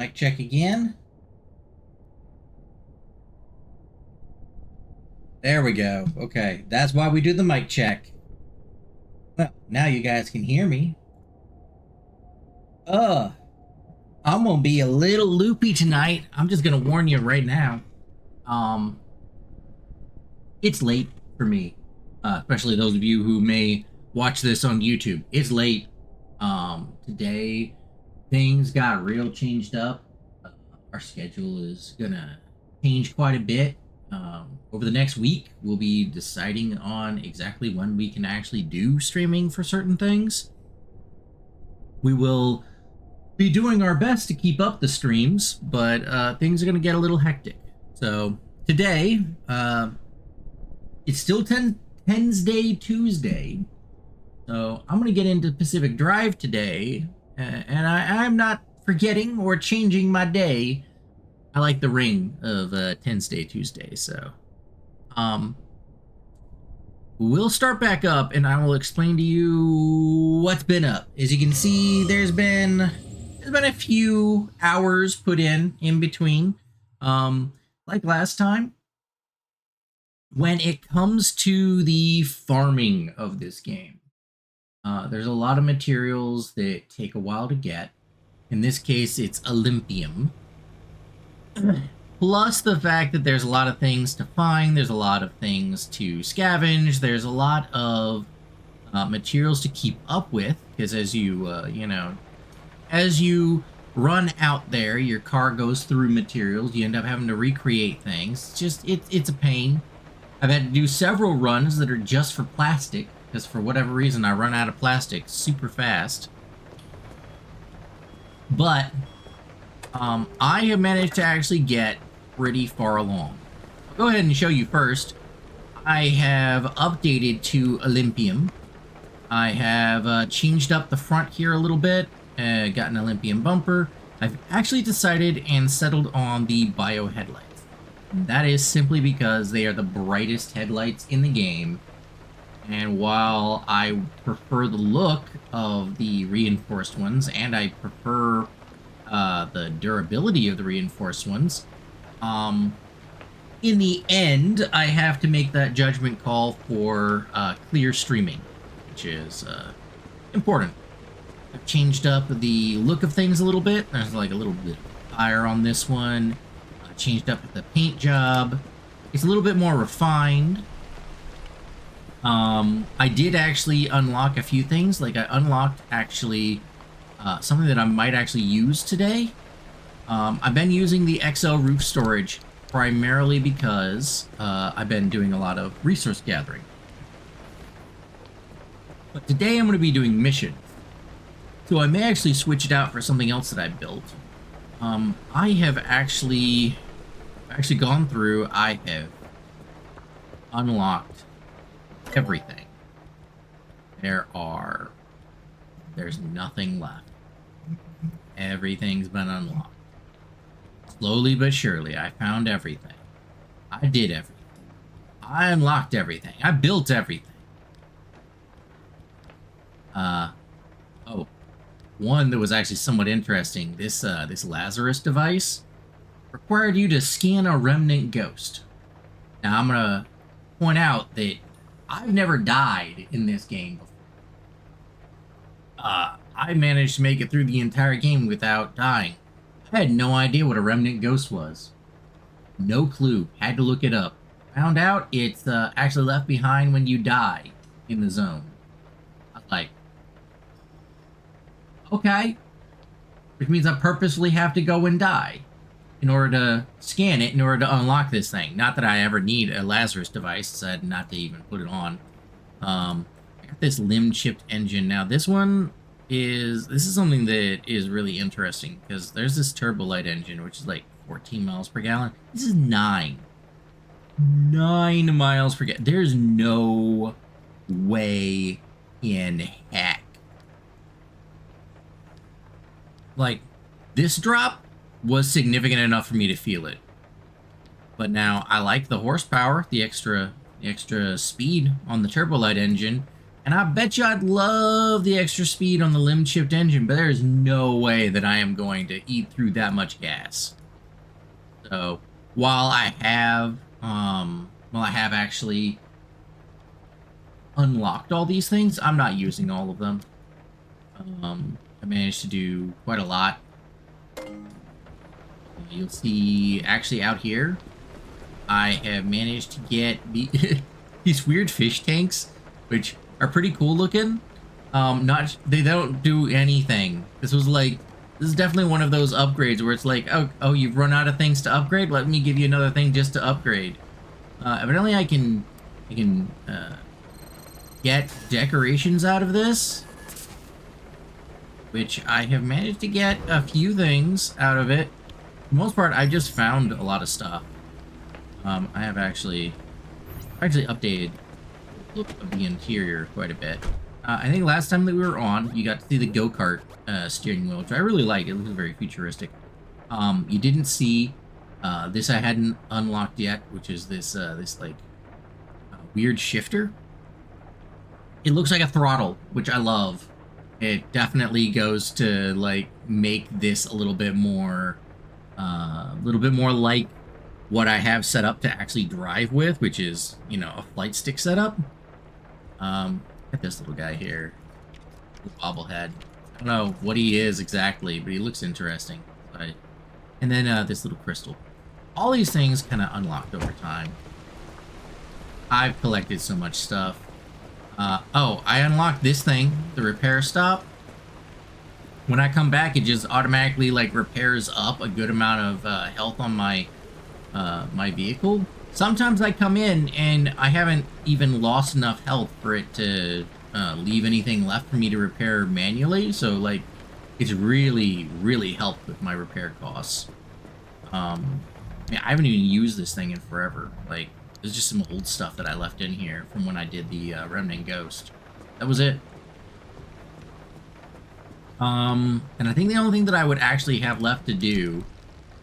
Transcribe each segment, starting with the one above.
Mic check again. There we go. Okay, that's why we do the mic check. Well, now you guys can hear me. Uh, I'm gonna be a little loopy tonight. I'm just gonna warn you right now. Um, it's late for me, especially those of you who may watch this on YouTube. It's late. Today things got real changed up. Our schedule is gonna change quite a bit. Over the next week, we'll be deciding on exactly when we can actually do streaming for certain things. We will be doing our best to keep up the streams, but things are going to get a little hectic. So today, it's still Tenn's Day Tuesday. So I'm going to get into Pacific Drive today, and I'm not forgetting or changing my day. I like the ring of Tenn's Day Tuesday, so we'll start back up, and I will explain to you what's been up. As you can see, there's been a few hours put in between. Like last time, when it comes to the farming of this game, there's a lot of materials that take a while to get. In this case, it's Olympium. Plus the fact that there's a lot of things to find, there's a lot of things to scavenge, there's a lot of materials to keep up with, because as you, as you run out there, your car goes through materials, you end up having to recreate things. It's a pain. I've had to do several runs that are just for plastic, because for whatever reason I run out of plastic super fast. But I have managed to actually get pretty far along. I'll go ahead and show you first. I have updated to Olympium. I have changed up the front here a little bit, got an Olympium bumper. I've actually decided and settled on the bio headlights. That is simply because they are the brightest headlights in the game. And while I prefer the look of the reinforced ones, and I prefer the durability of the reinforced ones, in the end, I have to make that judgment call for clear streaming, which is important. I've changed up the look of things a little bit. There's like a little bit of fire on this one. I changed up the paint job. It's a little bit more refined. I did actually unlock a few things. Like I unlocked actually something that I might actually use today. I've been using the XL roof storage primarily because I've been doing a lot of resource gathering. But today I'm going to be doing missions. So I may actually switch it out for something else that I built. I have actually gone through, I have unlocked everything. There's nothing left. Everything's been unlocked. Slowly but surely, I found everything. I did everything. I unlocked everything. I built everything. Oh, one that was actually somewhat interesting. This Lazarus device required you to scan a remnant ghost. Now, I'm gonna point out that I've never died in this game before. I managed to make it through the entire game without dying. I had no idea what a remnant ghost was. No clue. Had to look it up. Found out it's actually left behind when you die in the zone. I was like, okay. Which means I purposely have to go and die in order to scan it, in order to unlock this thing. Not that I ever need a Lazarus device. I said not to even put it on. I got this limb-chipped engine. Now, this is something that is really interesting because there's this turbo light engine, which is like 14 miles per gallon. This is 9 miles per gallon. There's no way in heck. Like, this drop was significant enough for me to feel it. But now I like the horsepower, the extra speed on the turbo light engine. And I bet you I'd love the extra speed on the limb-chipped engine, but there's no way that I am going to eat through that much gas. So while I have actually unlocked all these things, I'm not using all of them. I managed to do quite a lot. You'll see actually out here, I have managed to get these weird fish tanks, which are pretty cool looking. They don't do anything. This is definitely one of those upgrades where it's like, oh, you've run out of things to upgrade. Let me give you another thing just to upgrade. Evidently, I can get decorations out of this, which I have managed to get a few things out of it. For the most part, I just found a lot of stuff. I have actually updated the look of the interior quite a bit. I think last time that we were on, you got to see the go-kart steering wheel, which I really like. It looks very futuristic. You didn't see this I hadn't unlocked yet, which is this weird shifter. It looks like a throttle, which I love. It definitely goes to like make this a little bit more like what I have set up to actually drive with, which is, you know, a flight stick setup. At this little guy here, little bobblehead. I don't know what he is exactly, but he looks interesting. And then this little crystal. All these things kind of unlocked over time. I've collected so much stuff. Oh, I unlocked this thing, the repair stop. When I come back, it just automatically like repairs up a good amount of health on my my vehicle. Sometimes I come in and I haven't even lost enough health for it to leave anything left for me to repair manually. So like, it's really helped with my repair costs. Yeah, I haven't even used this thing in forever. Like, there's just some old stuff that I left in here from when I did the Remnant Ghost. That was it. And I think the only thing that I would actually have left to do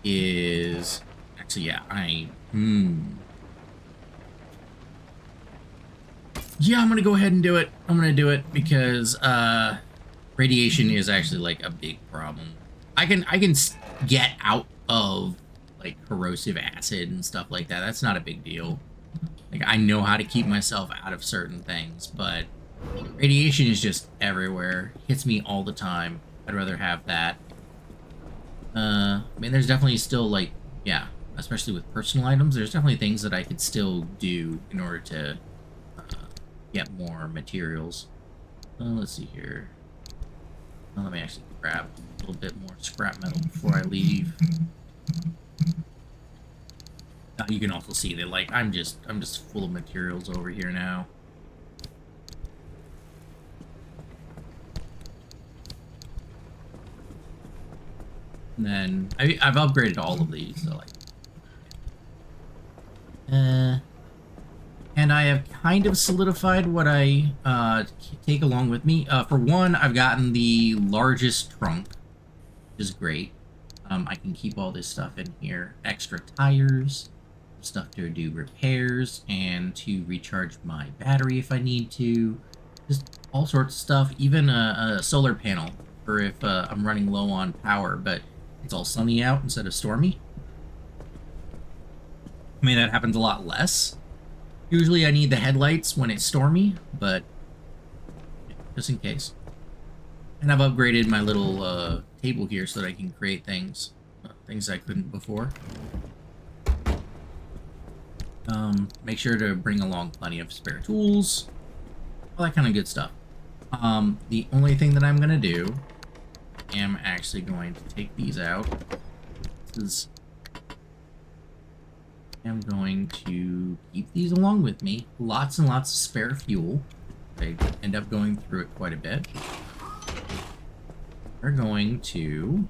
is actually, yeah, yeah, I'm gonna go ahead and do it. I'm gonna do it because radiation is actually like a big problem. I can get out of like corrosive acid and stuff like that. That's not a big deal. Like, I know how to keep myself out of certain things, but radiation is just everywhere. Hits me all the time. I'd rather have that. I mean, there's definitely still like, yeah, especially with personal items, there's definitely things that I could still do in order to get more materials. Let's see here. Let me actually grab a little bit more scrap metal before I leave. You can also see that like I'm just full of materials over here now. And then I've upgraded all of these, so like and I have kind of solidified what I take along with me. For one, I've gotten the largest trunk, which is great. I can keep all this stuff in here. Extra tires, stuff to do repairs, and to recharge my battery if I need to. Just all sorts of stuff. Even a solar panel for if I'm running low on power, but it's all sunny out instead of stormy. I mean, that happens a lot less. Usually I need the headlights when it's stormy, but just in case. And I've upgraded my little table here so that I can create things I couldn't before. Make sure to bring along plenty of spare tools, all that kind of good stuff. The only thing that I'm gonna do, I am actually going to take these out. I'm going to keep these along with me. Lots and lots of spare fuel. I end up going through it quite a bit. We're going to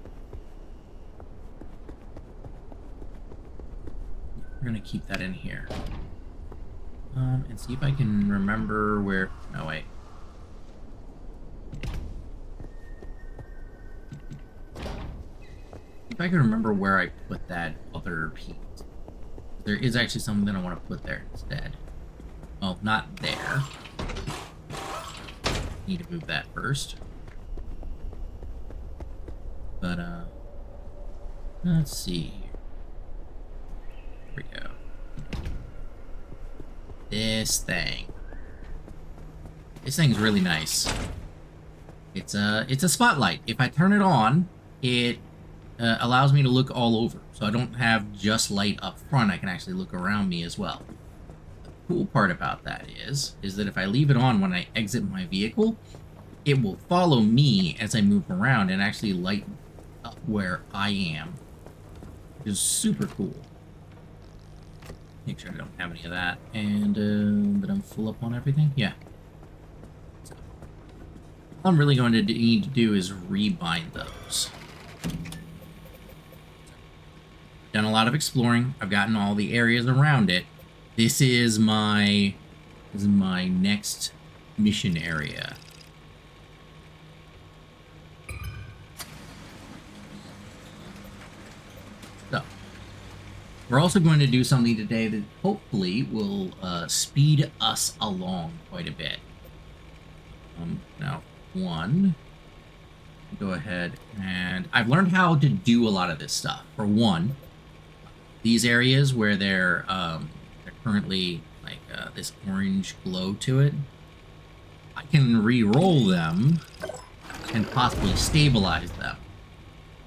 keep that in here. And see if I can remember where... No, wait. If I can remember where I put that other piece. There is actually something that I want to put there instead. Well, not there. need to move that first. But, let's see here. Here we go. This thing. This thing's really nice. It's a spotlight. If I turn it on, it allows me to look all over. So I don't have just light up front. I can actually look around me as well. The cool part about that is that if I leave it on when I exit my vehicle, it will follow me as I move around and actually light up where I am. Which is super cool. Make sure I don't have any of that. And that I'm full up on everything. Yeah. So, all I'm really going to need to do is rebind those. Done a lot of exploring. I've gotten all the areas around it. This is my next mission area. So, we're also going to do something today that hopefully will speed us along quite a bit. Now, go ahead and I've learned how to do a lot of this stuff. For one, these areas where they're currently like this orange glow to it, I can re-roll them and possibly stabilize them.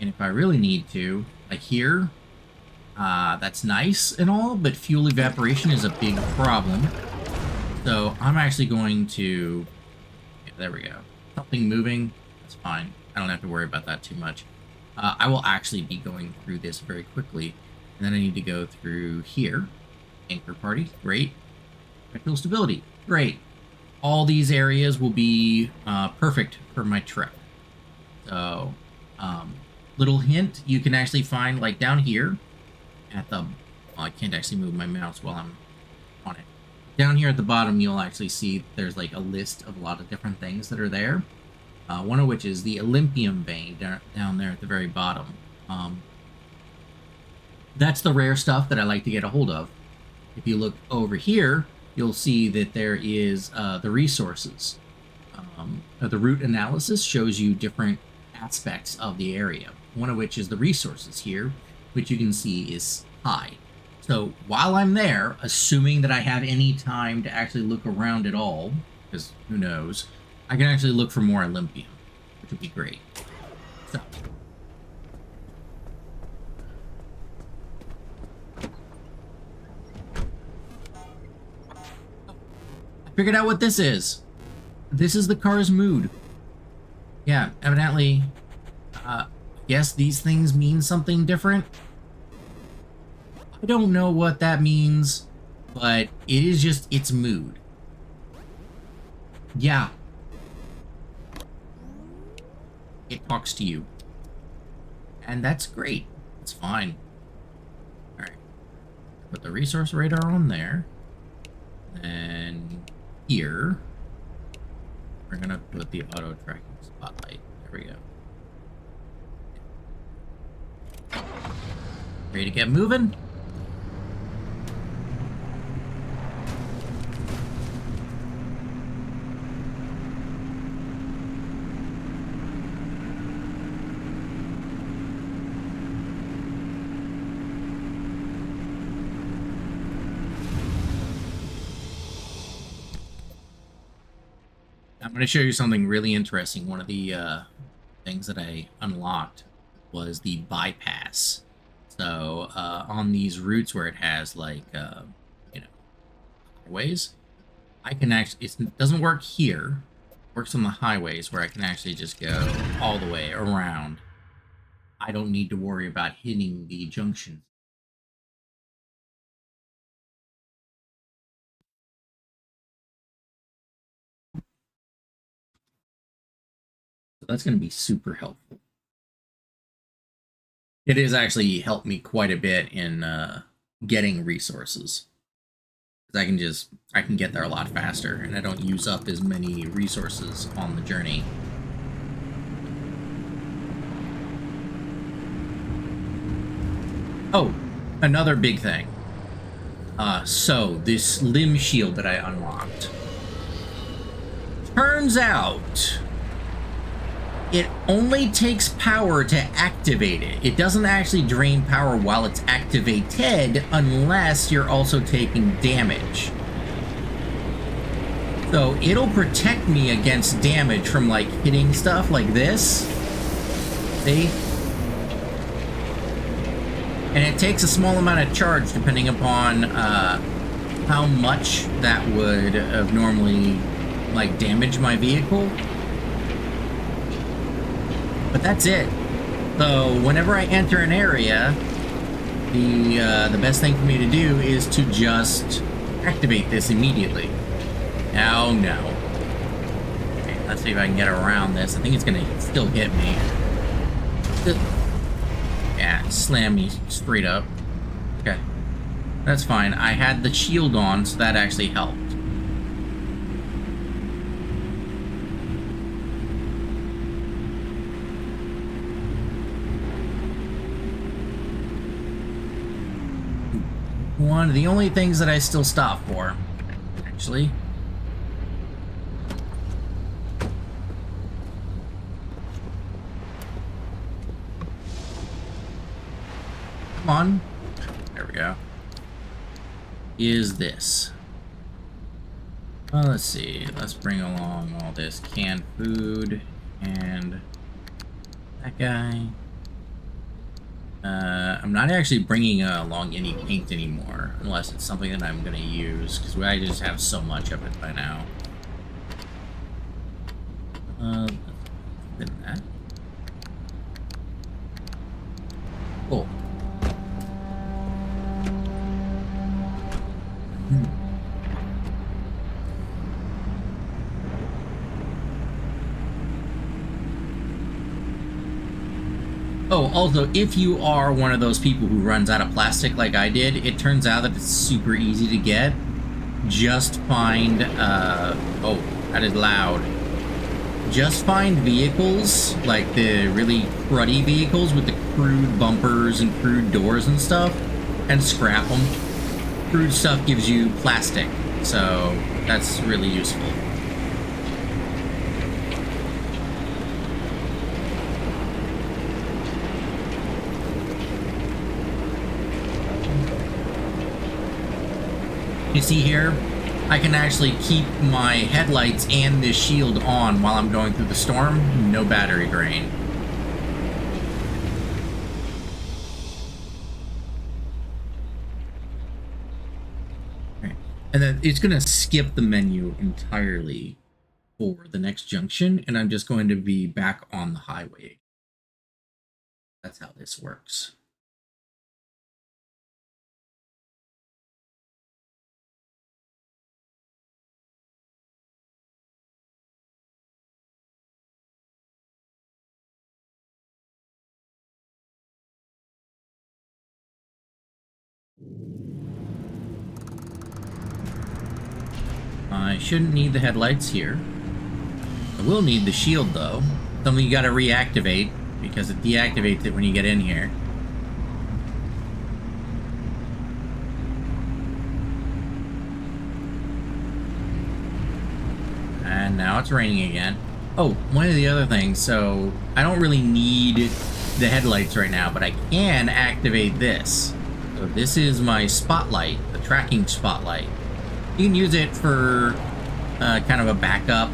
And if I really need to, like here, that's nice and all, but fuel evaporation is a big problem. So I'm actually going to, yeah, there we go. Something moving, that's fine. I don't have to worry about that too much. I will actually be going through this very quickly. And then I need to go through here. Anchor party, great. Fuel stability, great. All these areas will be perfect for my trip. So, little hint, you can actually find, like down here, at the, well, I can't actually move my mouse while I'm on it. Down here at the bottom, you'll actually see there's like a list of a lot of different things that are there. One of which is the Olympium vein down there at the very bottom. That's the rare stuff that I like to get a hold of. If you look over here, you'll see that there is the resources. The route analysis shows you different aspects of the area. One of which is the resources here, which you can see is high. So while I'm there, assuming that I have any time to actually look around at all, because who knows, I can actually look for more Olympium, which would be great. So. I figured out what this is. This is the car's mood. Yeah, evidently, guess these things mean something different. I don't know what that means, but it is just its mood. Yeah. It talks to you. And that's great. It's fine. Alright. Put the resource radar on there. And here, we're gonna put the auto tracking spotlight. There we go. Ready to get moving? I'm going to show you something really interesting. One of the things that I unlocked was the bypass. So on these routes where it has like, you know, highways, I can actually, it doesn't work here. It works on the highways where I can actually just go all the way around. I don't need to worry about hitting the junctions. So that's going to be super helpful. It has actually helped me quite a bit in getting resources. I can get there a lot faster, and I don't use up as many resources on the journey. Oh, another big thing. So this limb shield that I unlocked. Turns out it only takes power to activate it. It doesn't actually drain power while it's activated unless you're also taking damage. So it'll protect me against damage from like hitting stuff like this. See? And it takes a small amount of charge depending upon how much that would have normally like damaged my vehicle. But that's it. So whenever I enter an area, the best thing for me to do is to just activate this immediately. Oh no. Okay, let's see if I can get around this. I think it's gonna still hit me. Yeah, slam me straight up. Okay. That's fine. I had the shield on, so that actually helped. One of the only things that I still stop for, actually. Come on. There we go. Is this. Well, let's see. Let's bring along all this canned food and that guy. I'm not actually bringing along any paint anymore, unless it's something that I'm going to use, because I just have so much of it by now. That. Cool. Oh, also, if you are one of those people who runs out of plastic like I did, it turns out that it's super easy to get. Just find, oh, that is loud. Just find vehicles, like the really cruddy vehicles with the crude bumpers and crude doors and stuff, and scrap them. Crude stuff gives you plastic, so that's really useful. You see here, I can actually keep my headlights and this shield on while I'm going through the storm. No battery drain. Okay. And then it's going to skip the menu entirely for the next junction, and I'm just going to be back on the highway. That's how this works. I shouldn't need the headlights here. I will need the shield though. Something you gotta reactivate because it deactivates it when you get in here. And now it's raining again. Oh, one of the other things, so I don't really need the headlights right now, but I can activate this. So this is my spotlight, the tracking spotlight. You can use it for kind of a backup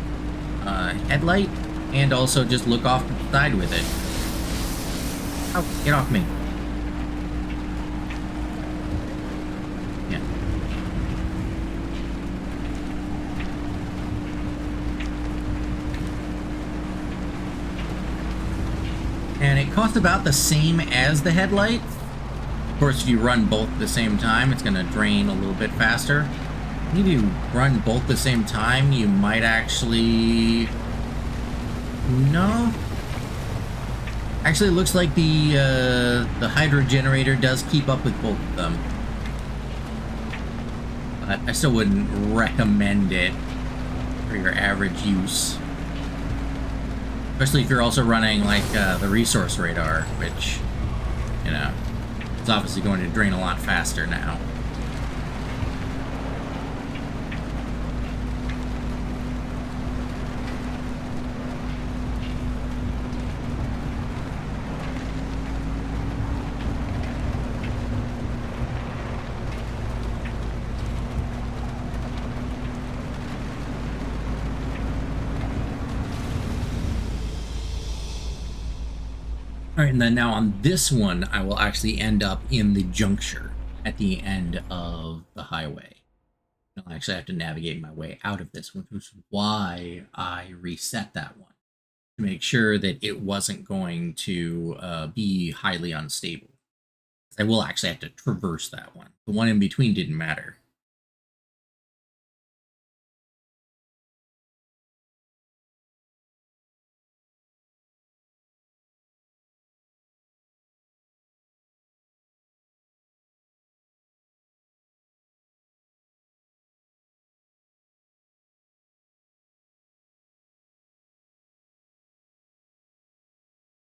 headlight, and also just look off to the side with it. Oh, get off me. Yeah. And it costs about the same as the headlight. Of course, if you run both at the same time, it's going to drain a little bit faster. If you run both at the same time, you might actually... No. Actually, it looks like the hydro generator does keep up with both of them. But I still wouldn't recommend it for your average use. Especially if you're also running, like, the resource radar, which, you know, it's obviously going to drain a lot faster now. All right, and then now on this one, I will actually end up in the juncture at the end of the highway. I'll actually have to navigate my way out of this one, which is why I reset that one, to make sure that it wasn't going to be highly unstable. I will actually have to traverse that one. The one in between didn't matter.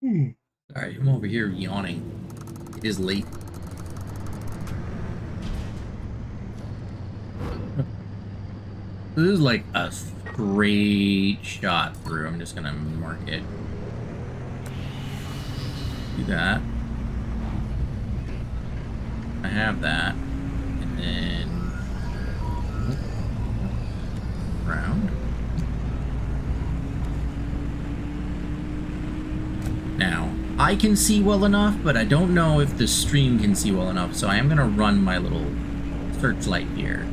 Sorry, I'm over here yawning. It is late. This is like a straight shot through. I'm just gonna mark it. Do that. I have that. And then round. Now, I can see well enough, but I don't know if the stream can see well enough, so I am gonna run my little searchlight here.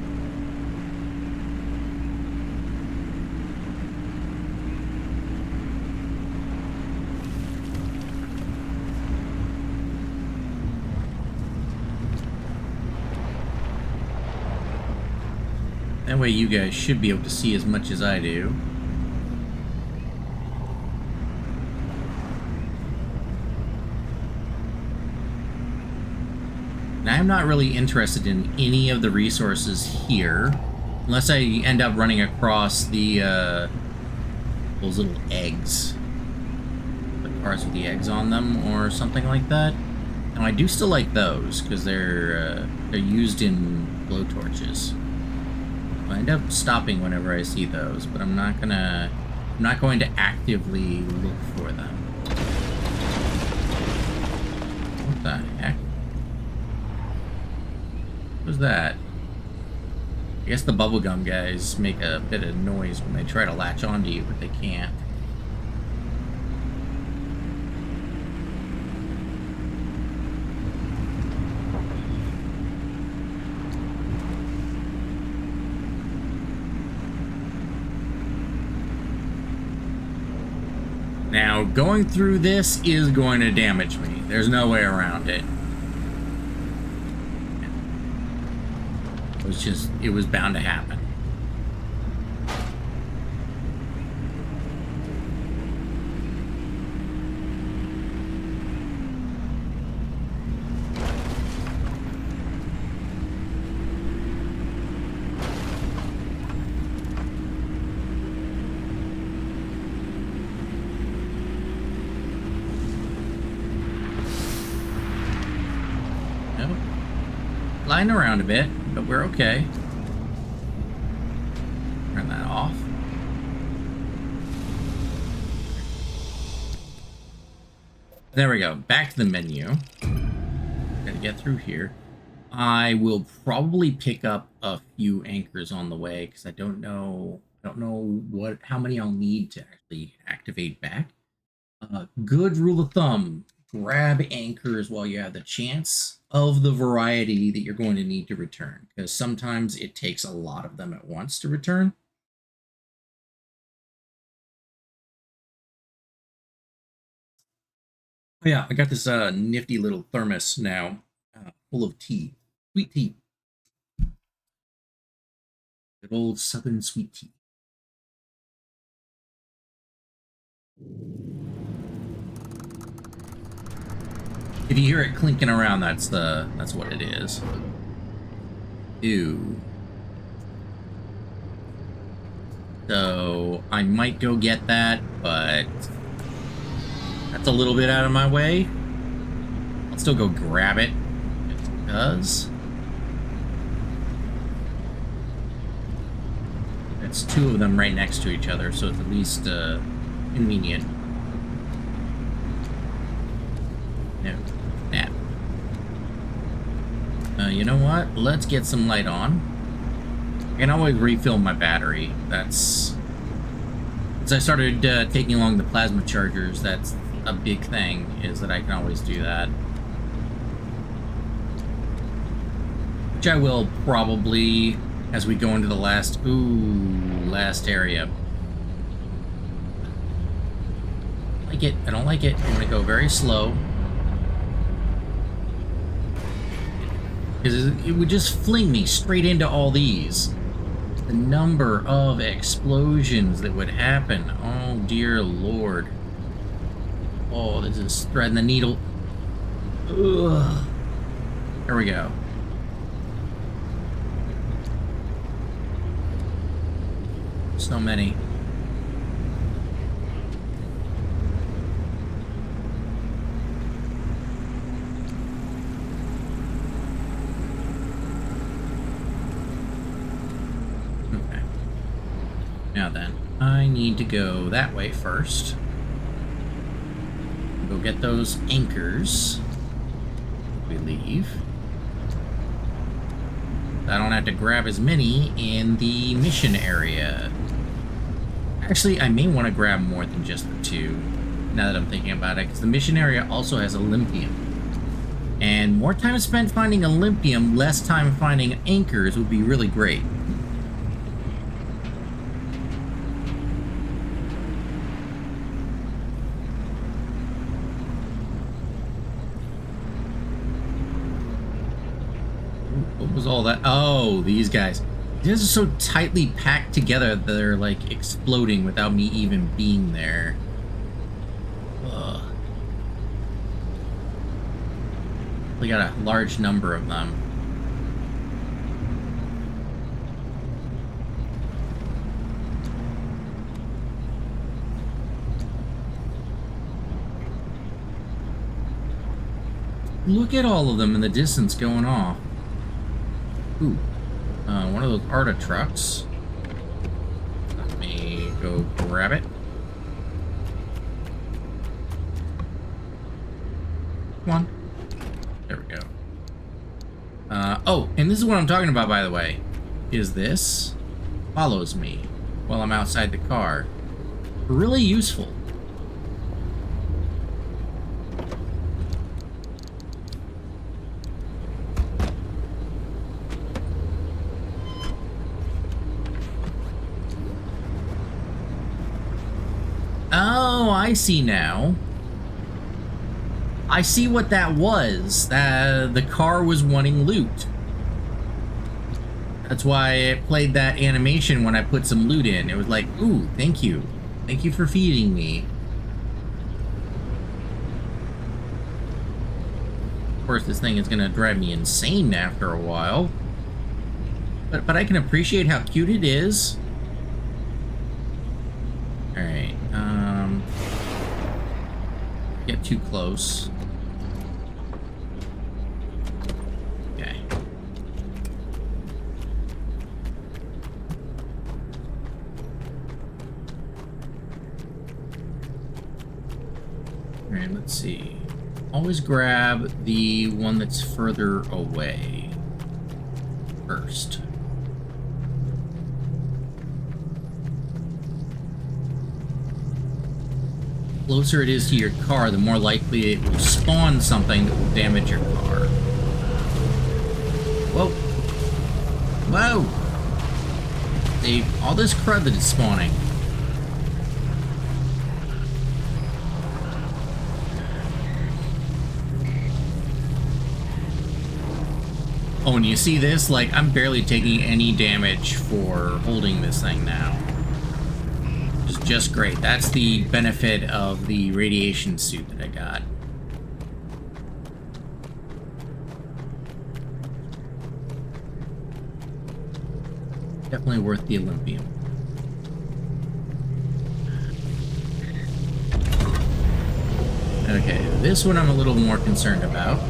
That way you guys should be able to see as much as I do. And I'm not really interested in any of the resources here, unless I end up running across the those little eggs. The cars with the eggs on them or something like that. Now I do still like those, because they're used in blowtorches. I end up stopping whenever I see those, but I'm not going to actively look for them. What the heck? What was that? I guess the bubblegum guys make a bit of noise when they try to latch onto you, but they can't. Now, going through this is going to damage me. There's no way around it. It was bound to happen. Lying around a bit, but we're okay. Turn that off. There we go. Back to the menu. Gotta get through here. I will probably pick up a few anchors on the way, because I don't know how many I'll need to actually activate back. Good rule of thumb: grab anchors while you have the chance of the variety that you're going to need to return, because sometimes it takes a lot of them at once to return. Oh yeah, I got this nifty little thermos now, full of tea, sweet tea. Good old southern sweet tea. If you hear it clinking around, that's what it is. Ew. So I might go get that, but that's a little bit out of my way. I'll still go grab it, because it's two of them right next to each other, so it's at least convenient. No. Nap. You know what? Let's get some light on. I can always refill my battery. As I started taking along the plasma chargers, that's a big thing, is that I can always do that. Which I will probably as we go into the last area. I like it. I don't like it. I'm gonna go very slow. Because it would just fling me straight into all these. The number of explosions that would happen. Oh dear Lord. Oh, this is threading the needle. Ugh. There we go. So many. Okay. Now then, I need to go that way first. Go get those anchors. We leave. I don't have to grab as many in the mission area. Actually, I may want to grab more than just the two, now that I'm thinking about it, because the mission area also has Olympium. And more time spent finding Olympium, less time finding anchors would be really great. What was all that? Oh, these guys. These are so tightly packed together that they're like exploding without me even being there. Ugh. We got a large number of them. Look at all of them in the distance going off. Ooh. One of those Arta trucks. Let me go grab it. Come on. There we go. Oh, and this is what I'm talking about, by the way. Is this follows me while I'm outside the car. Really useful. Oh, I see now. I see what that was. The car was wanting loot. That's why it played that animation when I put some loot in. It was like, ooh, thank you. Thank you for feeding me. Of course, this thing is gonna drive me insane after a while. But I can appreciate how cute it is. Alright, get too close. Okay. Alright, let's see. Always grab the one that's further away first. The closer it is to your car, the more likely it will spawn something that will damage your car. Whoa. Whoa! All this crud that is spawning. Oh, and you see this? Like, I'm barely taking any damage for holding this thing now. Just great. That's the benefit of the radiation suit that I got. Definitely worth the Olympium. Okay, this one I'm a little more concerned about.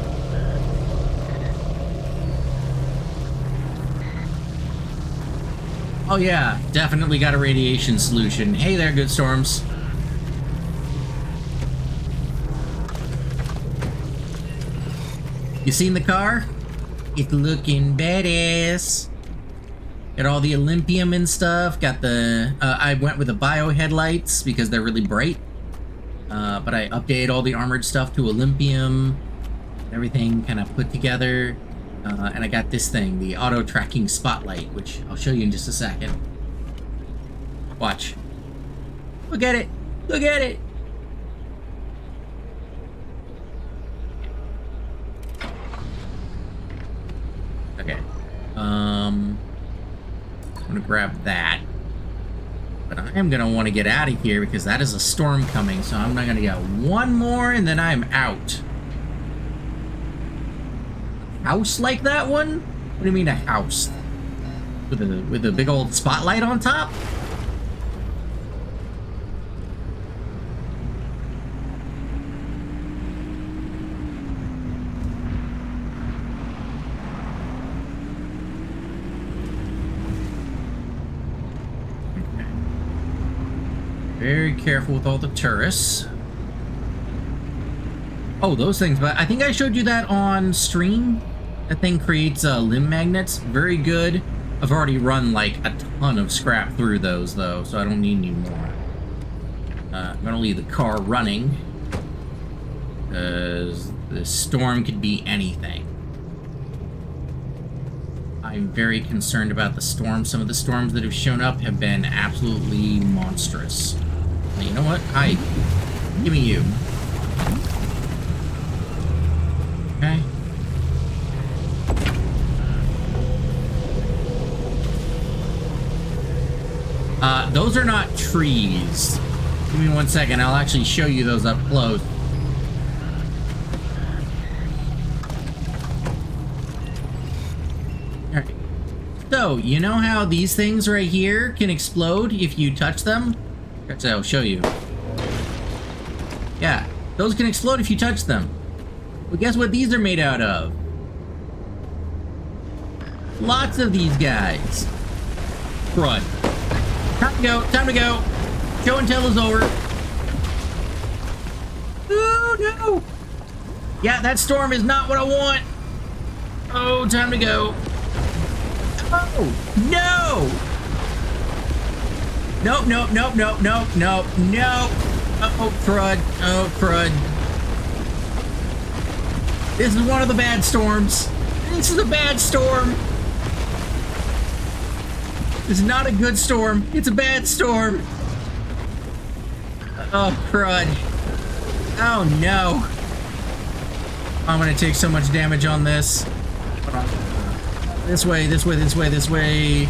Oh yeah, definitely got a radiation solution. Hey there, Good Storms. You seen the car? It's looking badass. Got all the Olympium and stuff. Got the, I went with the bio headlights because they're really bright. But I updated all the armored stuff to Olympium. Everything kind of put together. And I got this thing, the auto tracking spotlight, which I'll show you in just a second. Watch. Look at it. Look at it. Okay. I'm gonna grab that. But I am gonna want to get out of here because that is a storm coming, so I'm not gonna get one more and then I'm out. House like that one? What do you mean a house? With a big old spotlight on top? Very careful with all the tourists. Oh, those things, but I think I showed you that on stream. That thing creates limb magnets. Very good. I've already run like a ton of scrap through those though, so I don't need any more. I'm gonna leave the car running because the storm could be anything. I'm very concerned about the storm. Some of the storms that have shown up have been absolutely monstrous. Now, you know what? Hi. Give me you. Okay. Those are not trees. Give me 1 second. I'll actually show you those up close. Alright. So, you know how these things right here can explode if you touch them? Actually, I'll show you. Yeah, those can explode if you touch them. Well, guess what these are made out of? Lots of these guys. Crud. Time to go, time to go. Show and tell is over. Oh, no. Yeah, that storm is not what I want. Oh, time to go. Oh, no. Nope, nope, nope, nope, nope, nope, nope. Oh, crud. Oh, crud. This is one of the bad storms. This is a bad storm. This is not a good storm. It's a bad storm. Oh, crud. Oh, no. I'm gonna take so much damage on this. Hold on. This way, this way, this way, this way.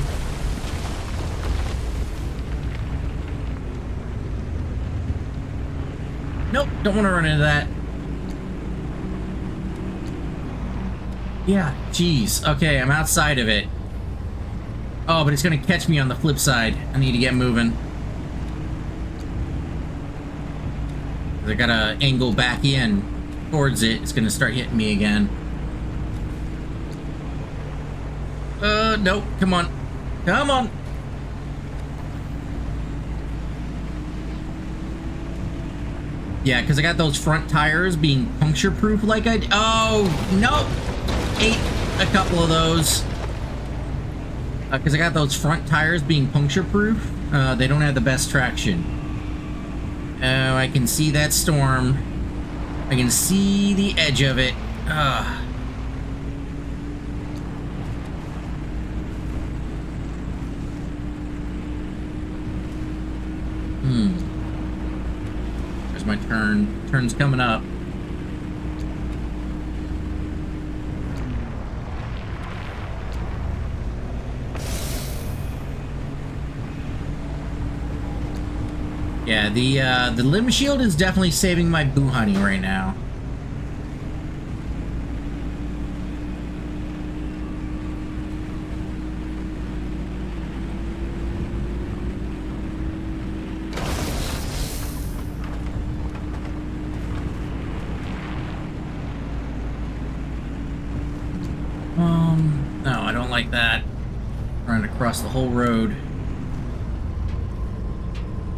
Nope, don't want to run into that. Yeah, jeez. Okay, I'm outside of it. Oh, but it's gonna catch me on the flip side. I need to get moving. I gotta angle back in towards it. It's gonna start hitting me again. Nope. Come on. Come on. Yeah, because I got those front tires being puncture-proof like I... Oh, nope. Ate a couple of those. Because I got those front tires being puncture-proof. They don't have the best traction. Oh, I can see that storm. I can see the edge of it. Ugh. There's my turn. Turn's coming up. Yeah, the limb shield is definitely saving my boo honey right now. No, I don't like that. Trying to cross the whole road.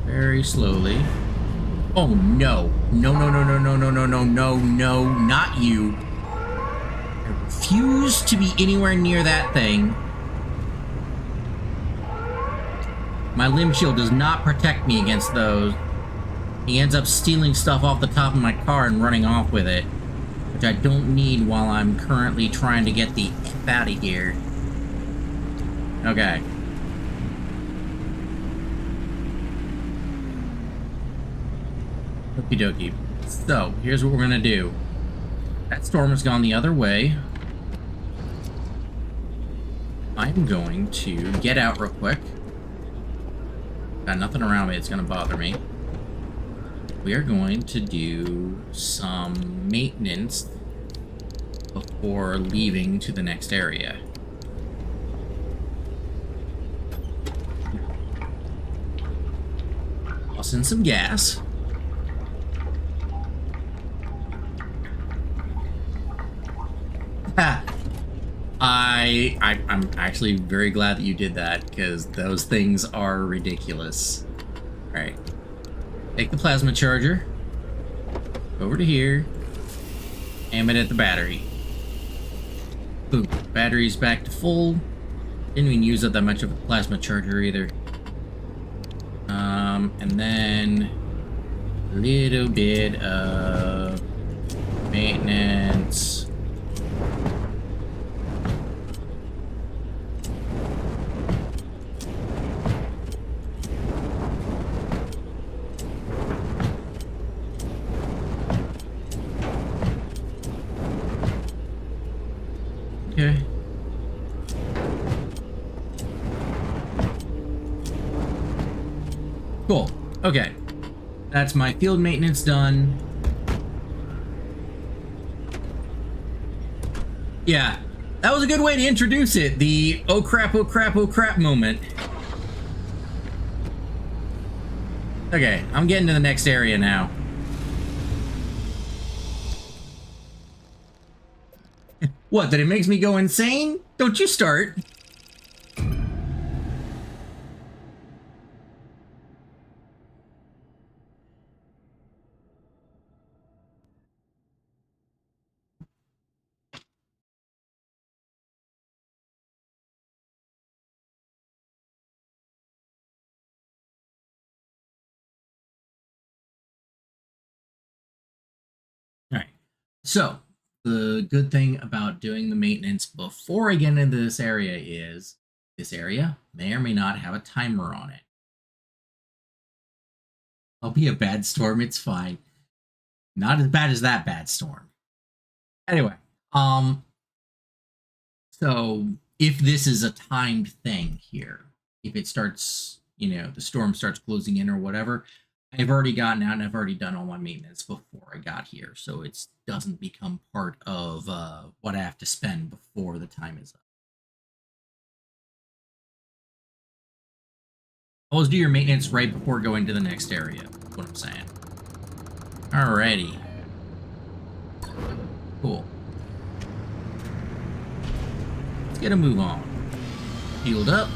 Very slowly. Oh no. No, no, no, no, no, no, no, no, no, no, not you. I refuse to be anywhere near that thing. My limb shield does not protect me against those. He ends up stealing stuff off the top of my car and running off with it, which I don't need while I'm currently trying to get the F out of here. Okay. Okie dokie. So, here's what we're gonna do. That storm has gone the other way. I'm going to get out real quick. Got nothing around me that's gonna bother me. We are going to do some maintenance before leaving to the next area. Toss in some gas. I'm actually very glad that you did that, because those things are ridiculous. Alright. Take the plasma charger. Over to here. Aim it at the battery. Boom. Battery's back to full. Didn't even use up that much of a plasma charger either. And then a little bit of maintenance. Okay. Cool. Okay. That's my field maintenance done. Yeah. That was a good way to introduce it. The oh crap, oh crap, oh crap moment. Okay, I'm getting to the next area now. What, that it makes me go insane? Don't you start. Alright, so the good thing about doing the maintenance before I get into this area is this area may or may not have a timer on it. I'll be a bad storm, it's fine. Not as bad as that bad storm. Anyway, so if this is a timed thing here, if it starts, you know, the storm starts closing in or whatever, I've already gotten out and I've already done all my maintenance before I got here, so it doesn't become part of what I have to spend before the time is up. Always do your maintenance right before going to the next area, that's what I'm saying. Alrighty. Cool. Let's get a move on. Healed up.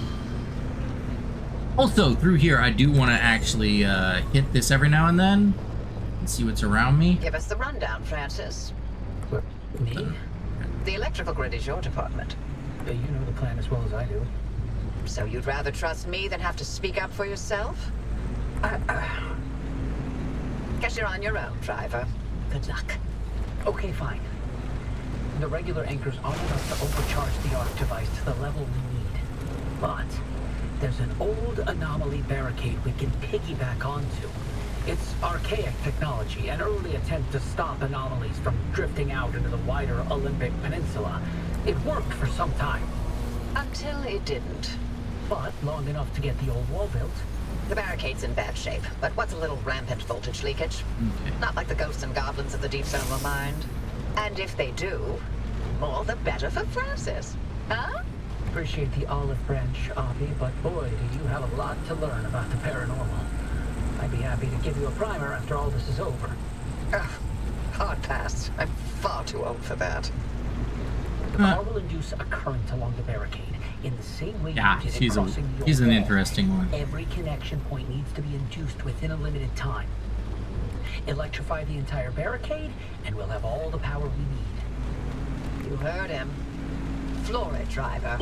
Also, through here, I do want to actually hit this every now and then and see what's around me. Give us the rundown, Francis. What, me? The electrical grid is your department. Yeah, you know the plan as well as I do. So you'd rather trust me than have to speak up for yourself? Guess you're on your own, driver. Good luck. Okay, fine. The regular anchors aren't enough to overcharge the arc device to the level we need. But there's an old anomaly barricade we can piggyback onto. It's archaic technology, an early attempt to stop anomalies from drifting out into the wider Olympic Peninsula. It worked for some time. Until it didn't. But long enough to get the old wall built. The barricade's in bad shape, but what's a little rampant voltage leakage? Okay. Not like the ghosts and goblins of the deep zone will mind. And if they do, more the better for Francis. Huh? Appreciate the olive branch, Avi, but boy, do you have a lot to learn about the paranormal. I'd be happy to give you a primer after all this is over. Ugh, hard pass. I'm far too old for that. The car will induce a current along the barricade in the same way Yeah, you did he's crossing the an old wall. interesting one. Every connection point needs to be induced within a limited time. Electrify the entire barricade, and we'll have all the power we need. You heard him. Floor it, driver.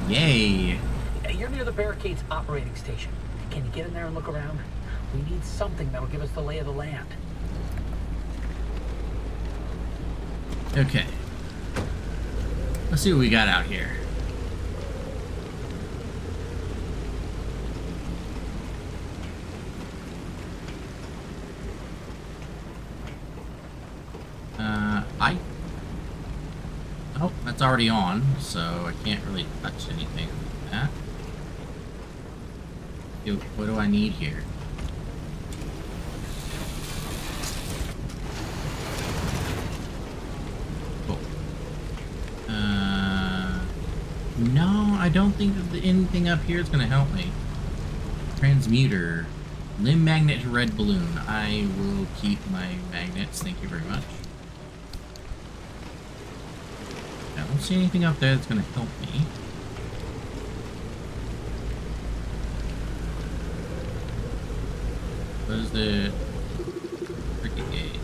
Yay. You're near the barricade's operating station. Can you get in there and look around? We need something that'll give us the lay of the land. Okay. Let's see what we got out here. Oh, that's already on, so I can't really touch anything like that. What do I need here? Cool. No, I don't think that anything up here is going to help me. Transmuter. Limb magnet to red balloon. I will keep my magnets, thank you very much. I don't see anything up there that's going to help me. What is the cricket gate?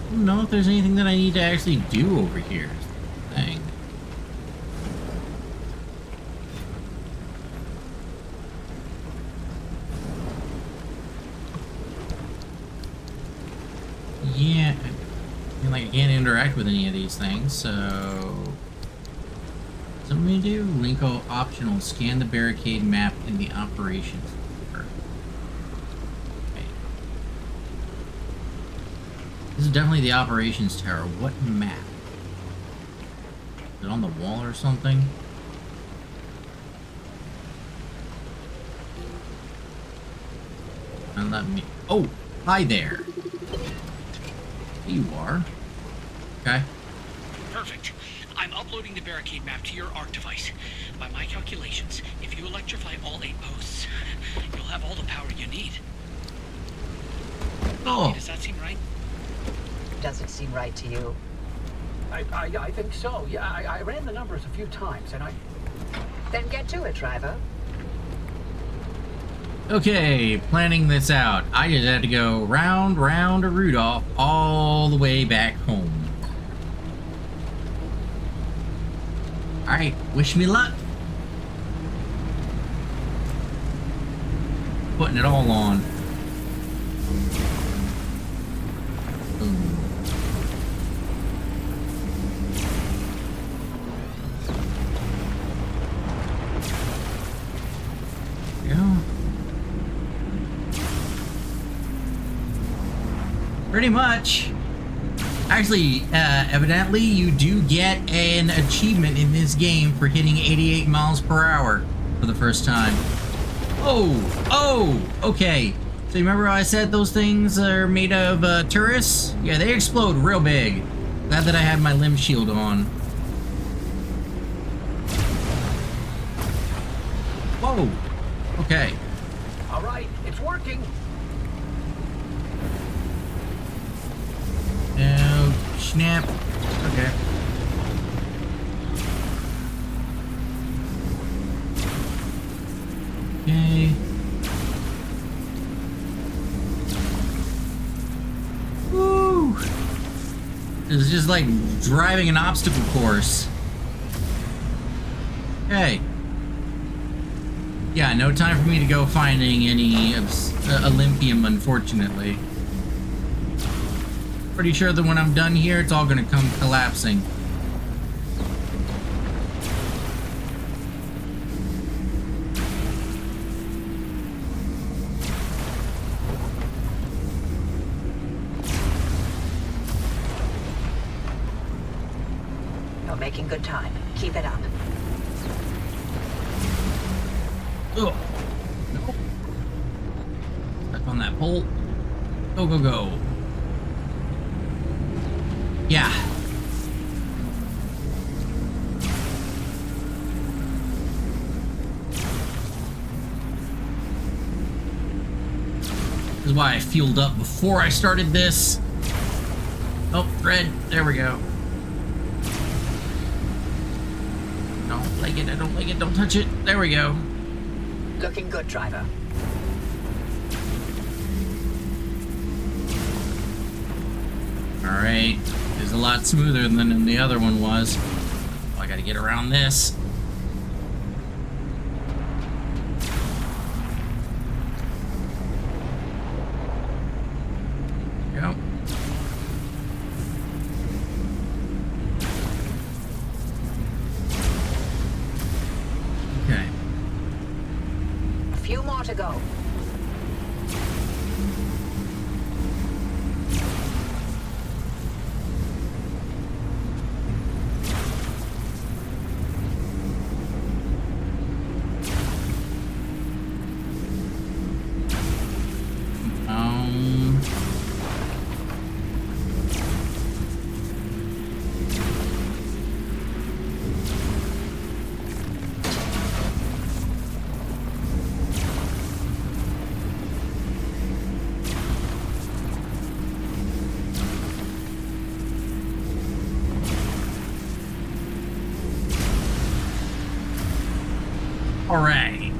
I don't know if there's anything that I need to actually do over here. Thing. Yeah, I mean, like I can't interact with any of these things, so something we do. Linko optional. Scan the barricade map in the operations folder. Okay. This is definitely the operations tower. What map? Is it on the wall or something? And let me. Oh, hi there. There you are. Okay. Perfect. I'm uploading the barricade map to your ARC device. By my calculations, if you electrify all 8 posts, you'll have all the power you need. Oh. Does that seem right? Does it seem right to you? I think so. Yeah, I ran the numbers a few times, and Then get to it, driver. Okay, planning this out. I just had to go round to Rudolph all the way back home. Alright, wish me luck. Putting it all on. Boom. Yeah. Pretty much. Actually, evidently, you do get an achievement in this game for hitting 88 miles per hour for the first time. Oh, okay. So you remember how I said those things are made of turrets? Yeah, they explode real big. Glad that I had my limb shield on. Whoa. Okay. all right, it's working. Oh, snap. Okay. Okay. Woo! It's just like driving an obstacle course. Okay. Yeah, no time for me to go finding any Olympium, unfortunately. Pretty sure that when I'm done here, it's all gonna come collapsing. You're making good time. Keep it up. Ugh. Nope. Stuck on that pole. Go, go, go. Yeah. This is why I fueled up before I started this. Oh, red. There we go. Don't like it. I don't like it. Don't touch it. There we go. Looking good, driver. Alright. Is He's a lot smoother than the other one was. Oh, I gotta get around this. There we go. Okay. A few more to go. All right.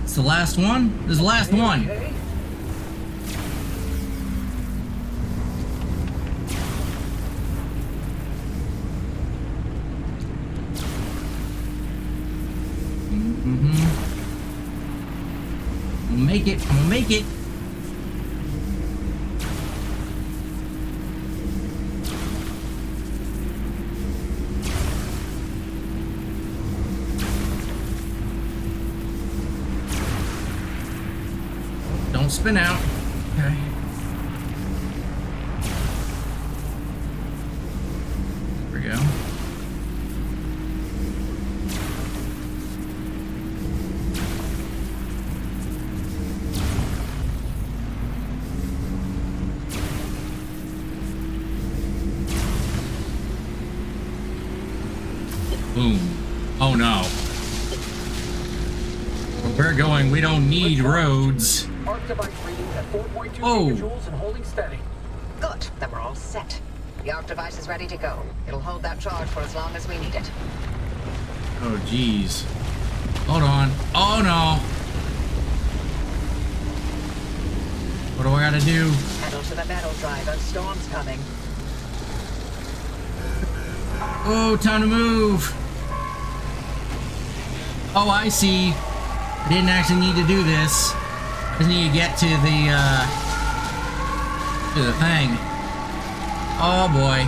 It's the last one. This is the last one. Okay. I'm gonna make it. I'm gonna make it. Don't spin out. Okay. There we go. Boom. Oh no. Where we're going, we don't need roads. Arc device reading at 4.2 Oh. gigajoules and holding steady. Good. Then we're all set. The arc device is ready to go. It'll hold that charge for as long as we need it. Oh geez. Hold on. Oh no. What do I gotta do? Pedal to the metal, driver. Storm's coming. Oh, time to move. Oh, I see. I didn't actually need to do this. I just need to get to the thing. Oh boy.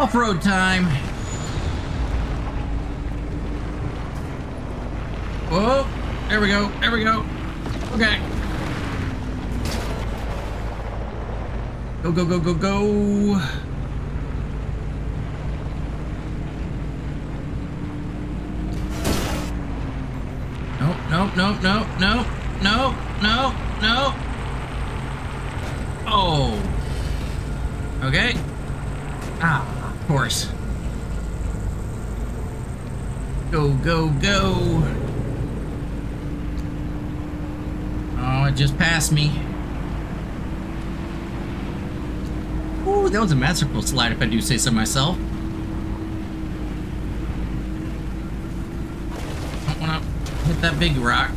Off-road time. Oh, there we go. There we go. Okay. Go, go, go, go, go. Nope, nope, nope, nope, nope, nope, nope. Oh. Okay. Ah, of course. Go, go, go. Oh, it just passed me. Ooh, that was a masterful slide if I do say so myself. Don't wanna hit that big rock.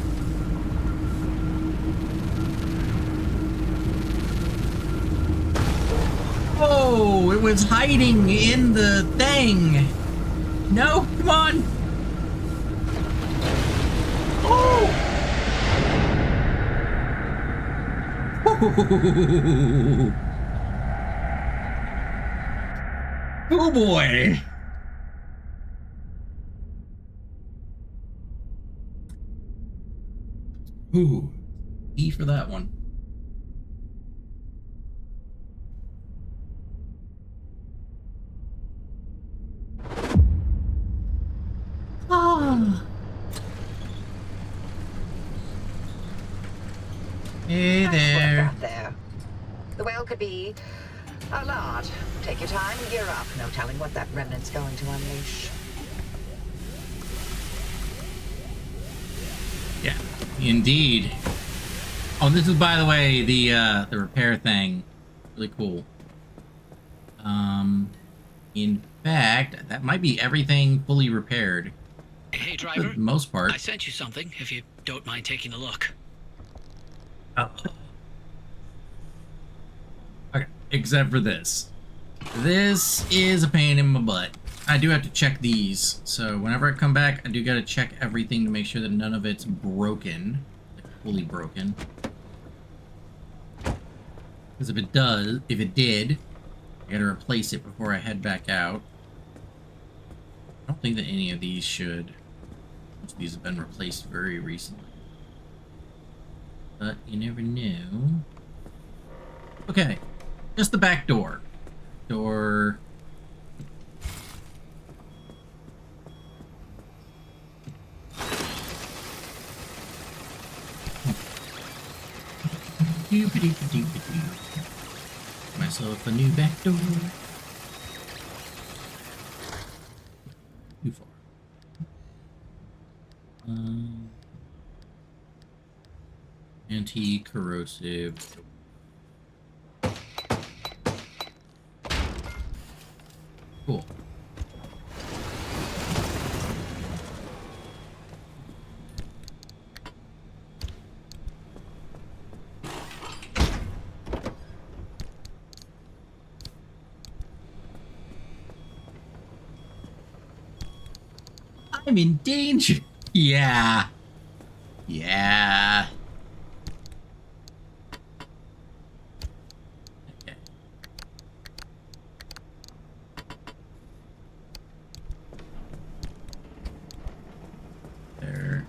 Oh, it was hiding in the thing. No, come on. Oh. Oh boy. Ooh, E for that one. Ah. Hey Nice work there. out there. The whale could be a lot. Take your time, gear up. No telling what that remnant's going to unleash. Yeah, indeed. Oh, this is, by the way, the repair thing. Really cool. In fact, that might be everything fully repaired Hey, for driver. the most part. I sent you something, if you don't mind taking a look. Oh. Okay, except for this. This is a pain in my butt. I do have to check these, so whenever I come back, I do gotta check everything to make sure that none of it's broken, like fully broken. Because if it did, I gotta replace it before I head back out. I don't think that any of these should. Most of these have been replaced very recently. But you never know. Okay, just the back door. Door. Myself a new back door. Too far. Anti-corrosive. Cool. I'm in danger. Yeah. Yeah. Okay. There.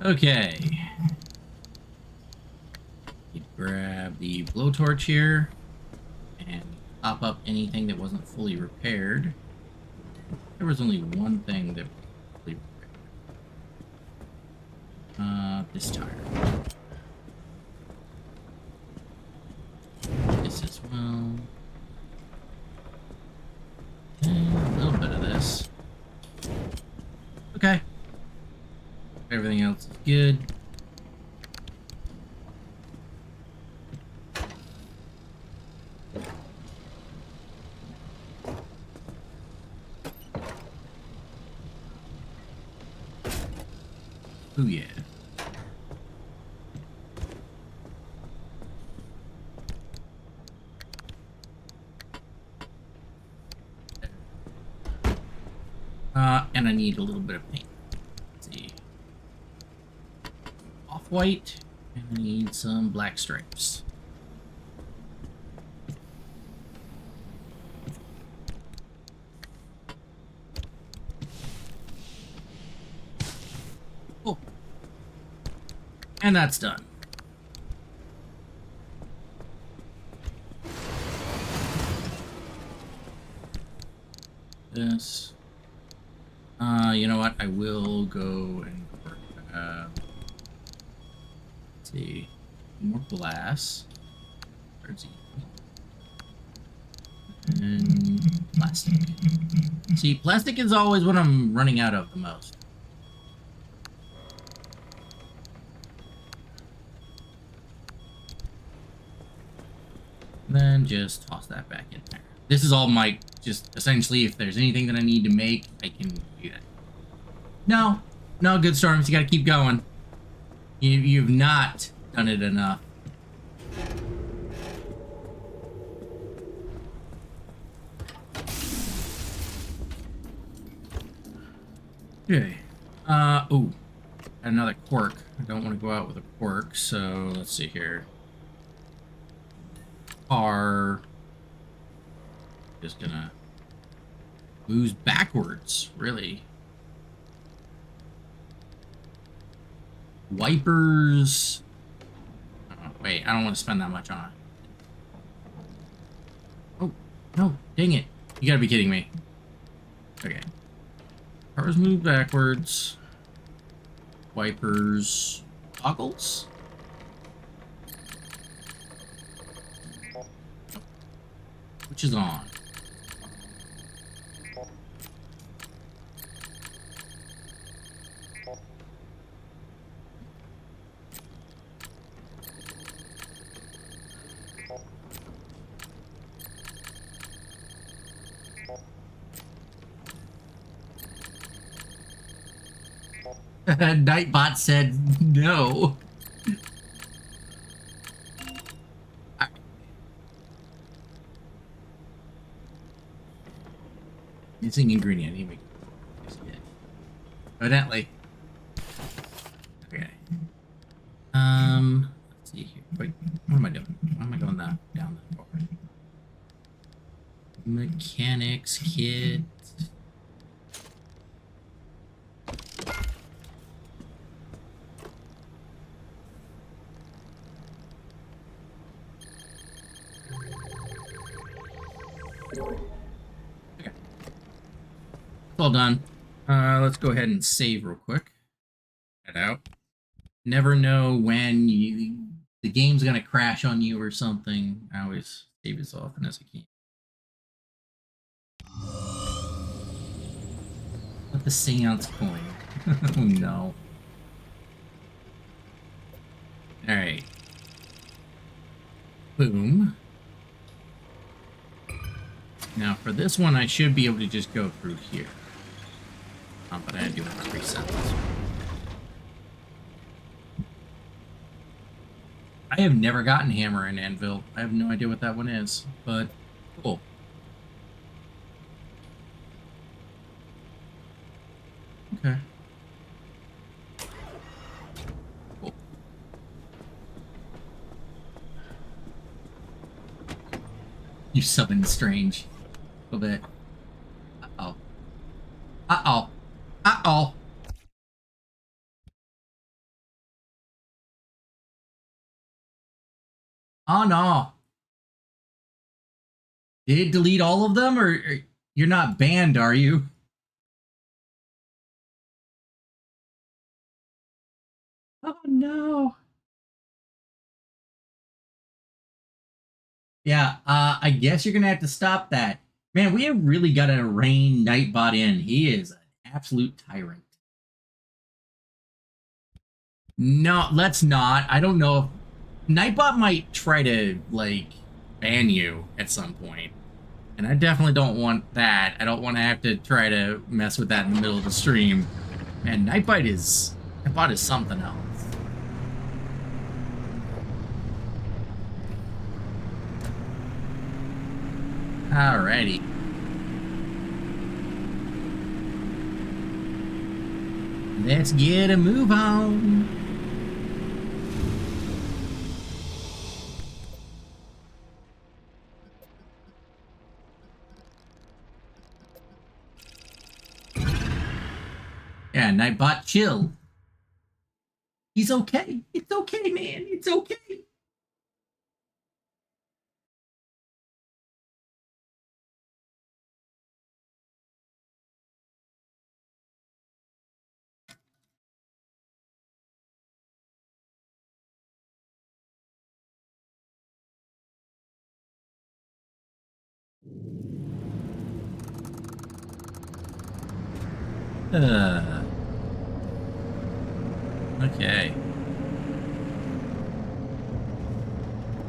Okay. You grab the blowtorch here and pop up anything that wasn't fully repaired. There was only one thing that was fully repaired. This tire. This as well. And a little bit of this. Okay. Everything else is good. Oh yeah. And I need a little bit of paint. Let's see. Off-white, and I need some black stripes. Cool. And that's done. This. You know what? I will go and grab. Let's see. More glass. Where's he? And plastic. See, plastic is always what I'm running out of the most. Then just toss that back in there. This is all my, just essentially, if there's anything that I need to make, I can do that. No, no, Good Storms, you gotta keep going. You've not done it enough. Okay. Ooh. Another quirk. I don't want to go out with a quirk, so let's see here. Are just gonna lose backwards, really. Wipers. Oh, wait, I don't want to spend that much on it. Oh, no, dang it. You gotta be kidding me. Okay. Cars move backwards. Wipers. Goggles? Which is on? Nightbot said no. I- Missing ingredient. Here we go. Evidently. Okay. Let's see here. Wait, what am I doing? Why am I going down that far? Mechanics kit. Okay. It's all done. Let's go ahead and save real quick. Head out. Never know when the game's gonna crash on you or something. I always save as often as I can. What the seance coin? Oh no. Alright. Boom. Now for this one I should be able to just go through here. But I had to do it 3 seconds. I have never gotten hammer and anvil. I have no idea what that one is, but cool. Okay. Cool. You summoned strange. A little bit. Uh-oh. Uh-oh. Uh-oh. Oh no. Did it delete all of them, or you're not banned, are you? Oh no. Yeah, I guess you're gonna have to stop that. Man, we have really got to rein Nightbot in. He is an absolute tyrant. No, let's not. I don't know if Nightbot might try to, like, ban you at some point. And I definitely don't want that. I don't want to have to try to mess with that in the middle of the stream. Man, Nightbot is something else. Alrighty. Let's get a move on. Yeah, Nightbot, chill. He's okay. It's okay, man. It's okay. Okay.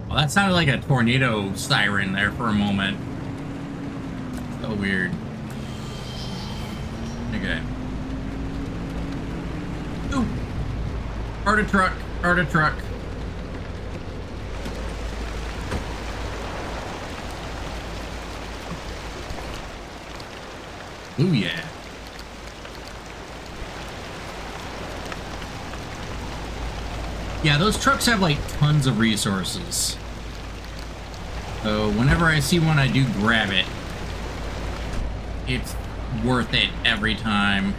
Well, that sounded like a tornado siren there for a moment. So weird. Okay. Ooh! Art a truck. Art a truck. Ooh, yeah. Yeah, those trucks have, like, tons of resources. So whenever I see one, I do grab it. It's worth it every time.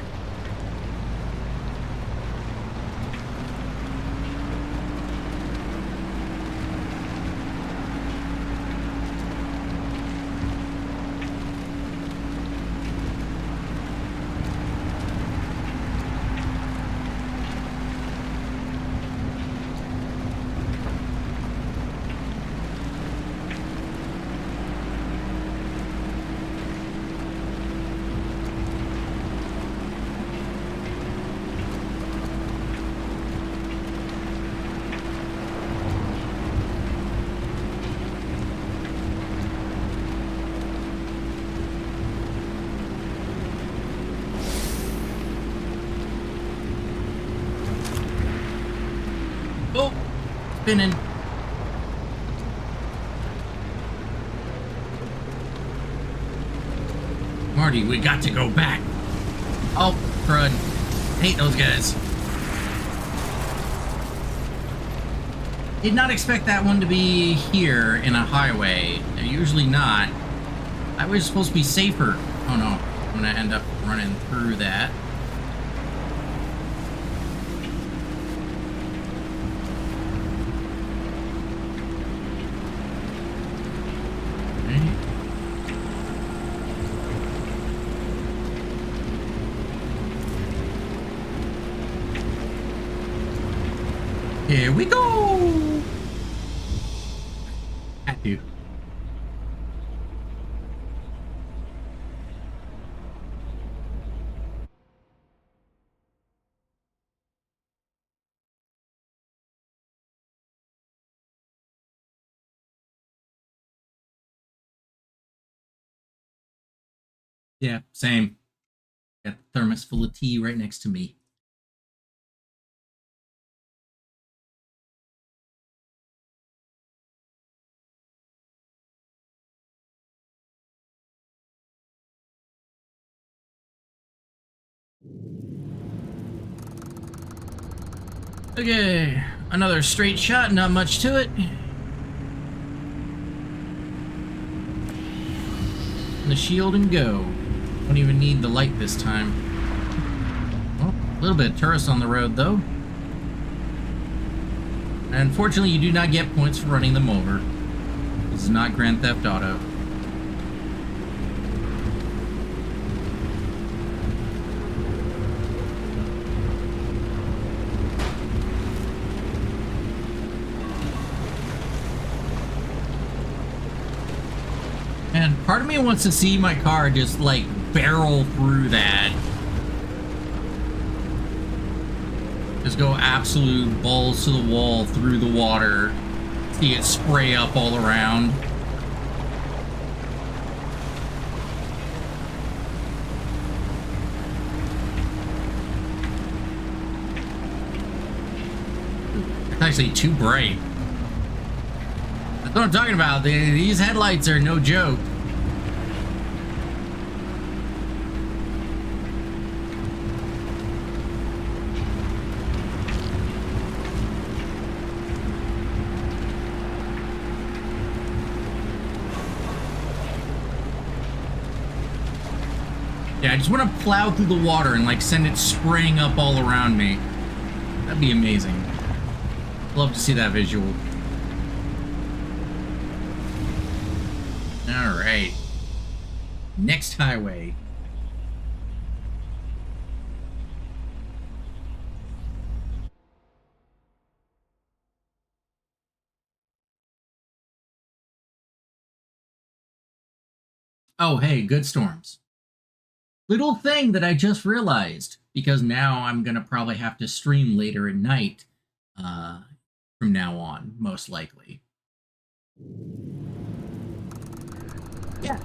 spinning. Marty, we got to go back. Oh, crud. Hate those guys. Did not expect that one to be here in a highway. They're usually not. I was supposed to be safer. Oh no, I'm gonna end up running through that. Here we go! Had to. Yeah, same. Got the thermos full of tea right next to me. Okay, another straight shot, not much to it. The shield and go. Don't even need the light this time. Well, a little bit of tourists on the road though. Unfortunately, you do not get points for running them over. This is not Grand Theft Auto. And part of me wants to see my car just like barrel through that. Just go absolute balls to the wall through the water. See it spray up all around. It's actually too bright. That's what I'm talking about. These headlights are no joke. Yeah, I just want to plow through the water and like send it spraying up all around me. That'd be amazing. Love to see that visual. All right. Next highway. Oh, hey, good storms. Little thing that I just realized, because now I'm gonna probably have to stream later at night from now on, most likely. Yeah.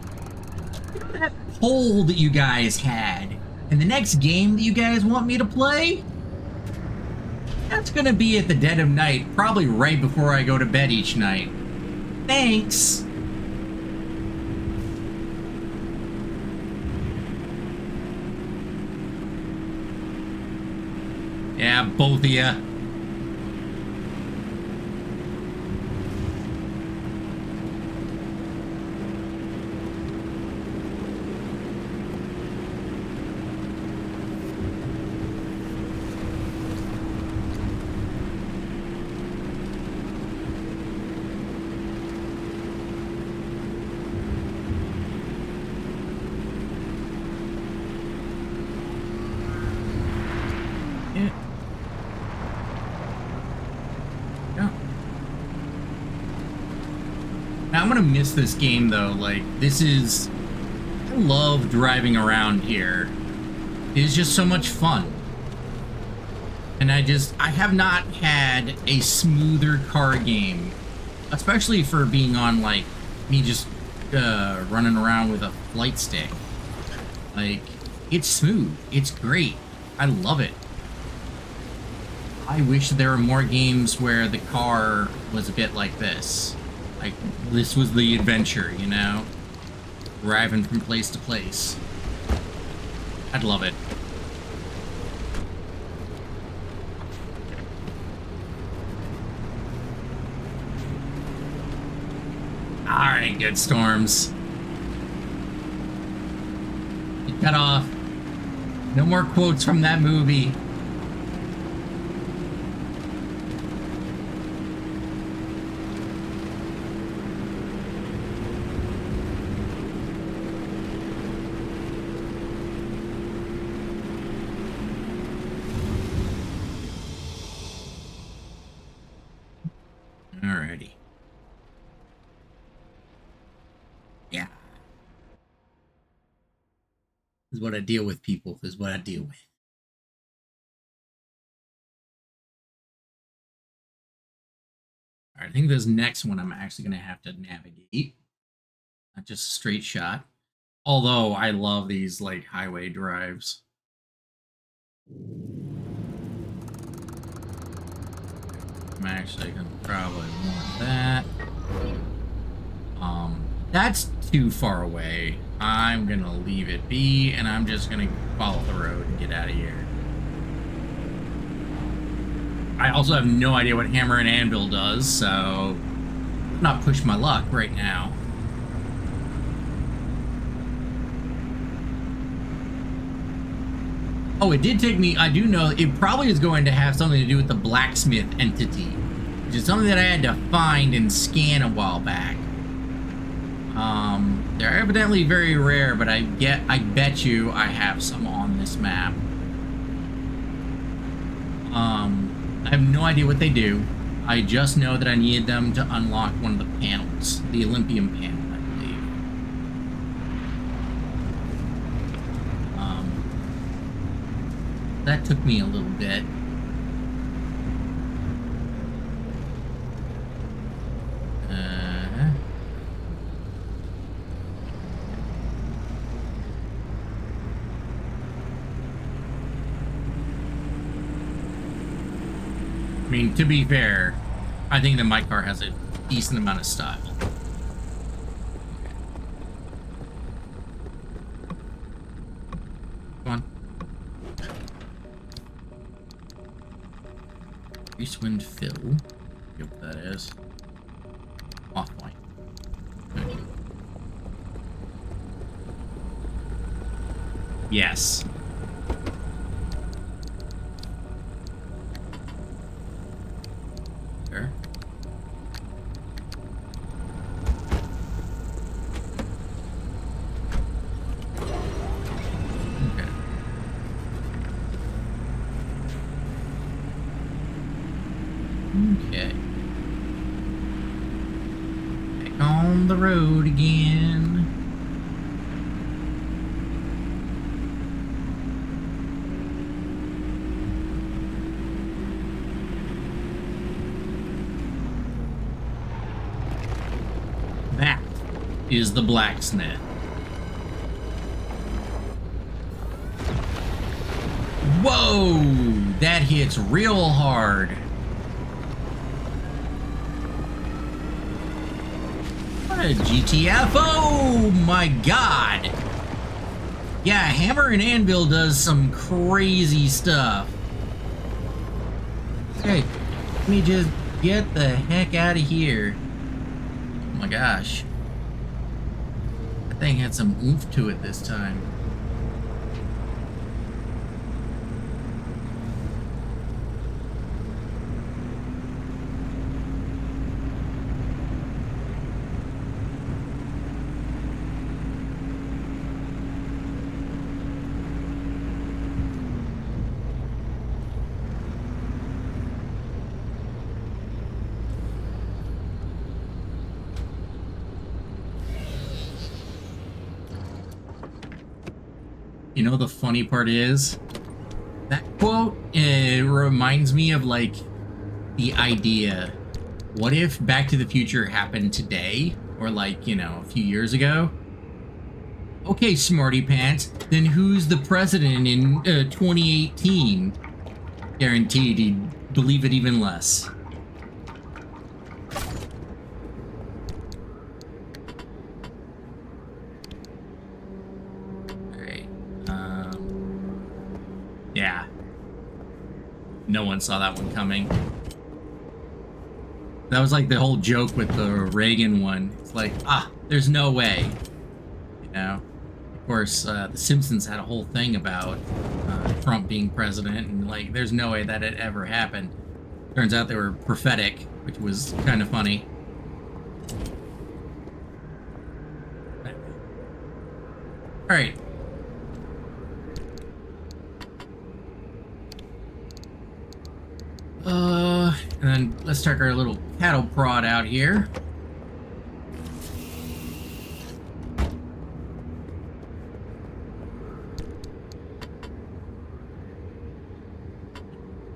That poll that you guys had, and the next game that you guys want me to play, that's gonna be at the dead of night, probably right before I go to bed each night. Thanks! Yeah, both of ya. I'm gonna miss this game though. Like, I love driving around here. It's just so much fun. And I have not had a smoother car game, especially for being on like me just running around with a flight stick. Like, it's smooth. It's great. I love it. I wish there were more games where the car was a bit like this. Like, this was the adventure, you know? Driving from place to place. I'd love it. Alright, good storms. You cut off. No more quotes from that movie. Alrighty. Yeah. This is what I deal with, people. This is what I deal with. Alright, I think this next one I'm actually going to have to navigate. Not just a straight shot. Although I love these, like, highway drives. I'm actually going to probably want that. That's too far away. I'm going to leave it be, and I'm just going to follow the road and get out of here. I also have no idea what hammer and anvil does, so not push my luck right now. Oh, it did take me, I do know, it probably is going to have something to do with the blacksmith entity, which is something that I had to find and scan a while back. They're evidently very rare, but I bet you I have some on this map. I have no idea what they do. I just know that I needed them to unlock one of the panels, the Olympium panel, I believe. That took me a little bit. I mean, to be fair, I think that my car has a decent amount of style. Come on. Grease wind fill. Yep, that is. Off point. Okay. Yes. Sure. Okay. Okay. Back on the road again. That is the blacksmith. Whoa! That hits real hard. What a GTF! Oh my god! Yeah, Hammer and Anvil does some crazy stuff. Okay, let me just get the heck out of here. Oh my gosh. That thing had some oomph to it this time. You know, the funny part is, that quote reminds me of, like, the idea, what if Back to the Future happened today? Or, like, you know, a few years ago? Okay, smarty pants, then who's the president in 2018? Guaranteed he'd believe it even less. Alright. Yeah. No one saw that one coming. That was like the whole joke with the Reagan one. It's like, there's no way. You know? Of course, The Simpsons had a whole thing about Trump being president, and like, there's no way that it ever happened. Turns out they were prophetic, which was kind of funny. Alright. And then let's start our little cattle prod out here.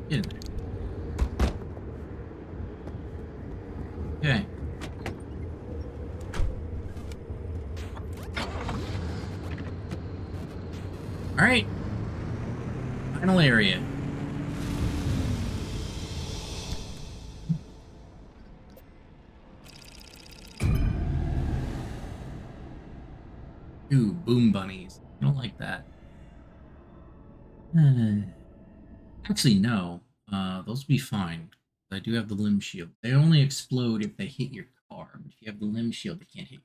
Get in there. Okay. Alright. Final area. Ooh, boom bunnies. I don't like that. Actually, no. Those will be fine. I do have the limb shield. They only explode if they hit your car. But if you have the limb shield, they can't hit you.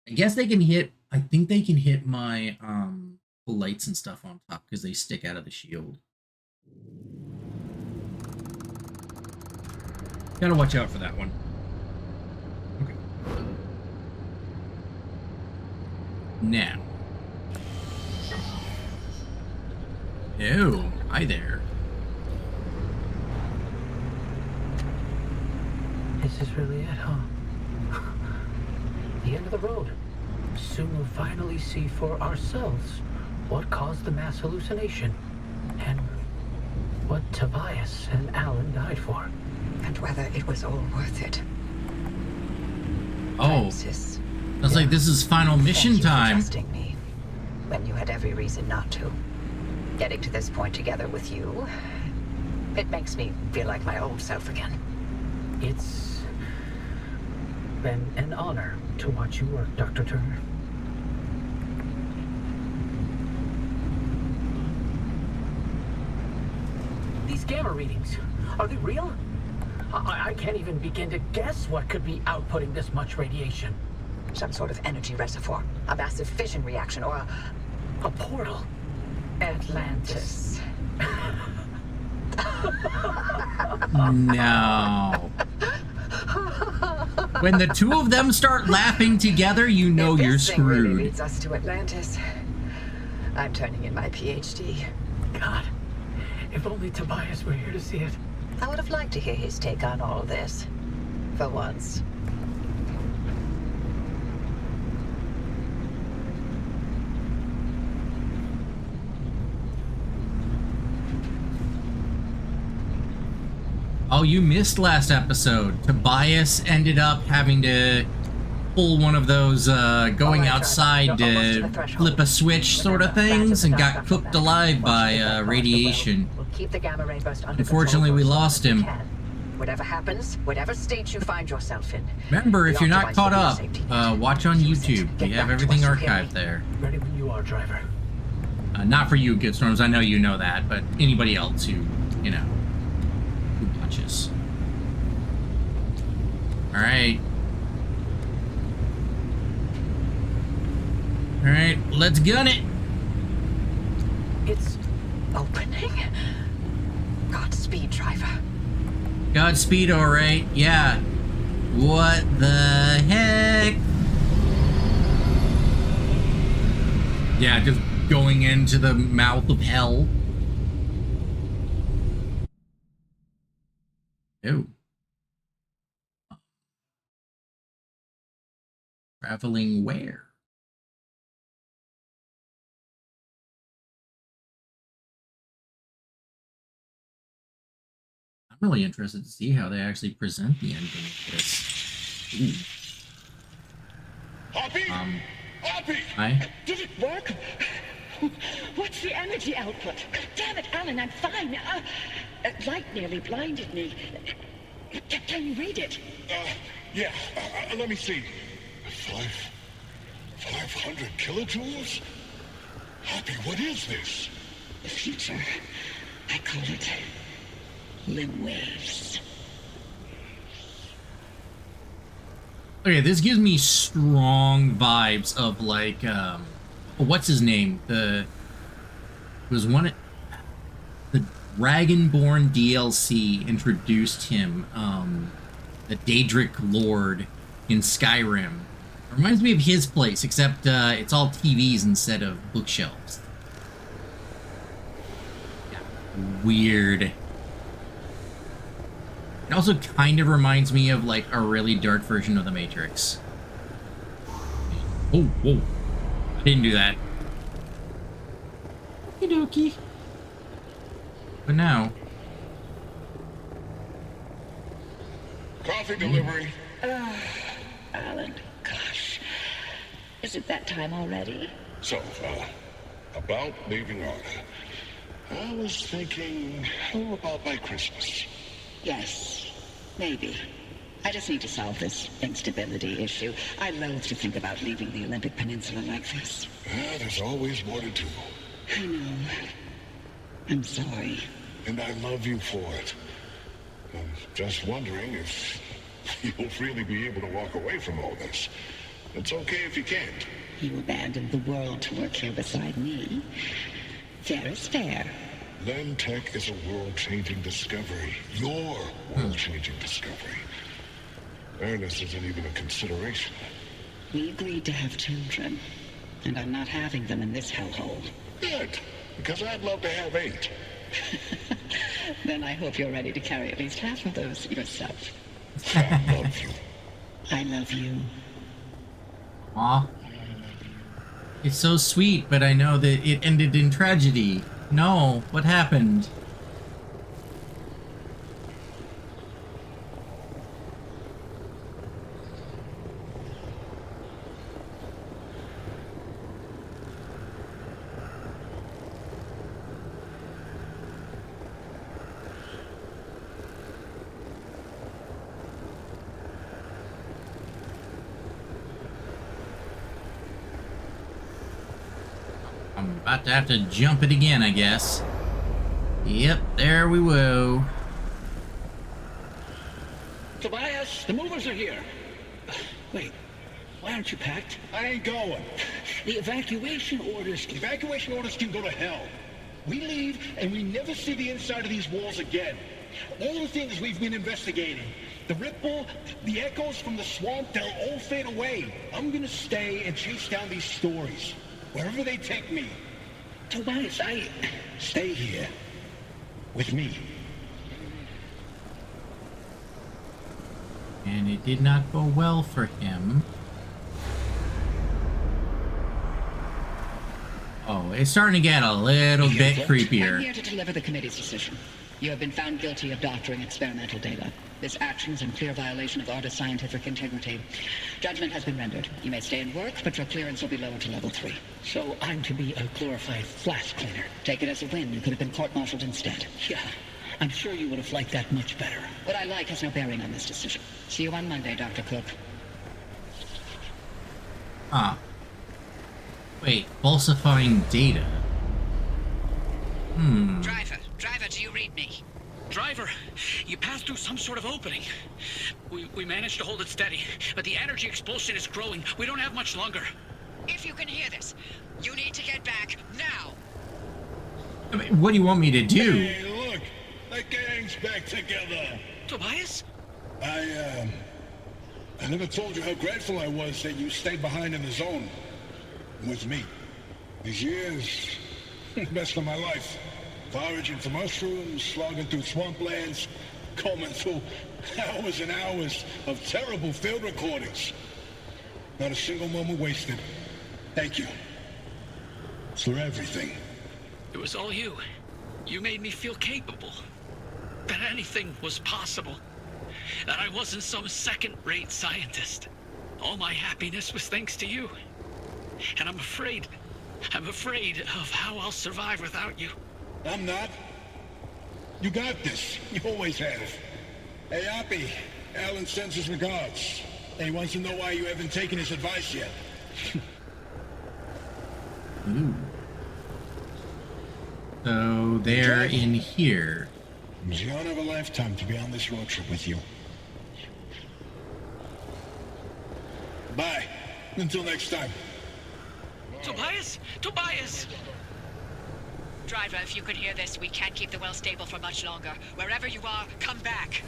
I guess they can hit... I think they can hit my lights and stuff on top because they stick out of the shield. Gotta watch out for that one. Okay. Now. Oh, hi there. This is really it, huh? The end of the road. Soon we'll finally see for ourselves what caused the mass hallucination and what Tobias and Alan died for. And whether it was all worth it. Oh, Francis, sounds like this is final mission thank you for time. trusting me when you had every reason not to. Getting to this point together with you, it makes me feel like my old self again. It's been an honor to watch you work, Dr. Turner. These gamma readings, are they real? I can't even begin to guess what could be outputting this much radiation. Some sort of energy reservoir, a massive fission reaction, or A portal. Atlantis. No. When the two of them start laughing together, you know If you're this thing really screwed. leads us to Atlantis, I'm turning in my PhD. God, if only Tobias were here to see it. I would have liked to hear his take on all of this. For once. Oh, you missed last episode. Tobias ended up having to pull one of those going outside to flip a switch sort of things and got cooked alive by radiation. We'll keep the gamma ray burst under Unfortunately, control we for as long lost as we him. can. Whatever happens, whatever state you find yourself in. Remember, if the you're not Optimize caught will be your up, safety net. watch on Use it. YouTube. Get We have back to everything us, you hear archived me? there. Ready when you are, driver. Not for you, Good Storms. I know you know that, but anybody else who, you know, who watches. Alright. Alright, let's gun it. It's Opening. Godspeed, driver. Godspeed, alright. Yeah. What the heck? Yeah, just going into the mouth of hell. Ew. Traveling where? I'm really interested to see how they actually present the ending of this. Ooh. Happy? Happy? Hi. Did it work? What That's the energy output. Damn it, Alan, I'm fine. Light nearly blinded me. Can you read it? Yeah. Let me see. 500 kilojoules? Happy, what is this? The future. I call it limb waves. Okay, this gives me strong vibes of like, what's his name? It was one, the Dragonborn DLC introduced him, the Daedric Lord in Skyrim. It reminds me of his place, except it's all TVs instead of bookshelves. Yeah, weird. It also kind of reminds me of like a really dark version of the Matrix. Oh, whoa. I didn't do that. Okie dokie. But now. Coffee delivery. Alan, gosh. Is it that time already? So, about leaving Arda. I was thinking, how about by Christmas? Yes, maybe. I just need to solve this instability issue. I loathe to think about leaving the Olympic Peninsula like this. There's always more to do. I know. I'm sorry. And I love you for it. I'm just wondering if you'll really be able to walk away from all this. It's okay if you can't. You abandoned the world to work here beside me. Fair is fair. Len Tech is a world-changing discovery. Your world-changing discovery. Ernest isn't even a consideration. We agreed to have children, and I'm not having them in this hellhole. Good, because I'd love to have 8. Then I hope you're ready to carry at least half of those yourself. I love you. I love you. Aw. It's so sweet, but I know that it ended in tragedy. No, what happened? I'm about to have to jump it again, I guess. Yep, there we go. Tobias, the movers are here. Wait, why aren't you packed? I ain't going. The evacuation orders... Evacuation orders can go to hell. We leave and we never see the inside of these walls again. All the things we've been investigating, the ripple, the echoes from the swamp, they'll all fade away. I'm gonna stay and chase down these stories. Wherever they take me. Tobias, Stay here. With me. And it did not go well for him. Oh, it's starting to get a little bit I'm creepier. here to deliver the committee's decision. You have been found guilty of doctoring experimental data. This action is in clear violation of Arda's scientific integrity. Judgment has been rendered. You may stay and work, but your clearance will be lowered to level 3. so I'm to be a glorified flash cleaner. Take it as a win. You could have been court-martialed instead. Yeah, I'm sure you would have liked that much better. What I like has no bearing on this decision. See you on Monday, Dr. Cook. Huh. Wait, falsifying data. Driver, do you read me? Driver, you passed through some sort of opening. We managed to hold it steady, but the energy expulsion is growing. We don't have much longer. If you can hear this, you need to get back now. I mean, what do you want me to do? Hey, look! The gang's back together! Tobias? I never told you how grateful I was that you stayed behind in the zone. With me. These years, best of my life. Foraging for mushrooms, slogging through swamplands, combing through hours and hours of terrible field recordings. Not a single moment wasted. Thank you. For everything. It was all you. You made me feel capable. That anything was possible. That I wasn't some second-rate scientist. All my happiness was thanks to you. And I'm afraid I'm afraid of how I'll survive without you. I'm not. You got this. You always have. Hey, Oppie. Alan sends his regards. And he wants to know why you haven't taken his advice yet. Ooh. So they're in here. It was the honor of a lifetime to be on this road trip with you. Bye. Until next time. Tobias! Tobias! Driver, if you can hear this, we can't keep the well stable for much longer. Wherever you are, come back.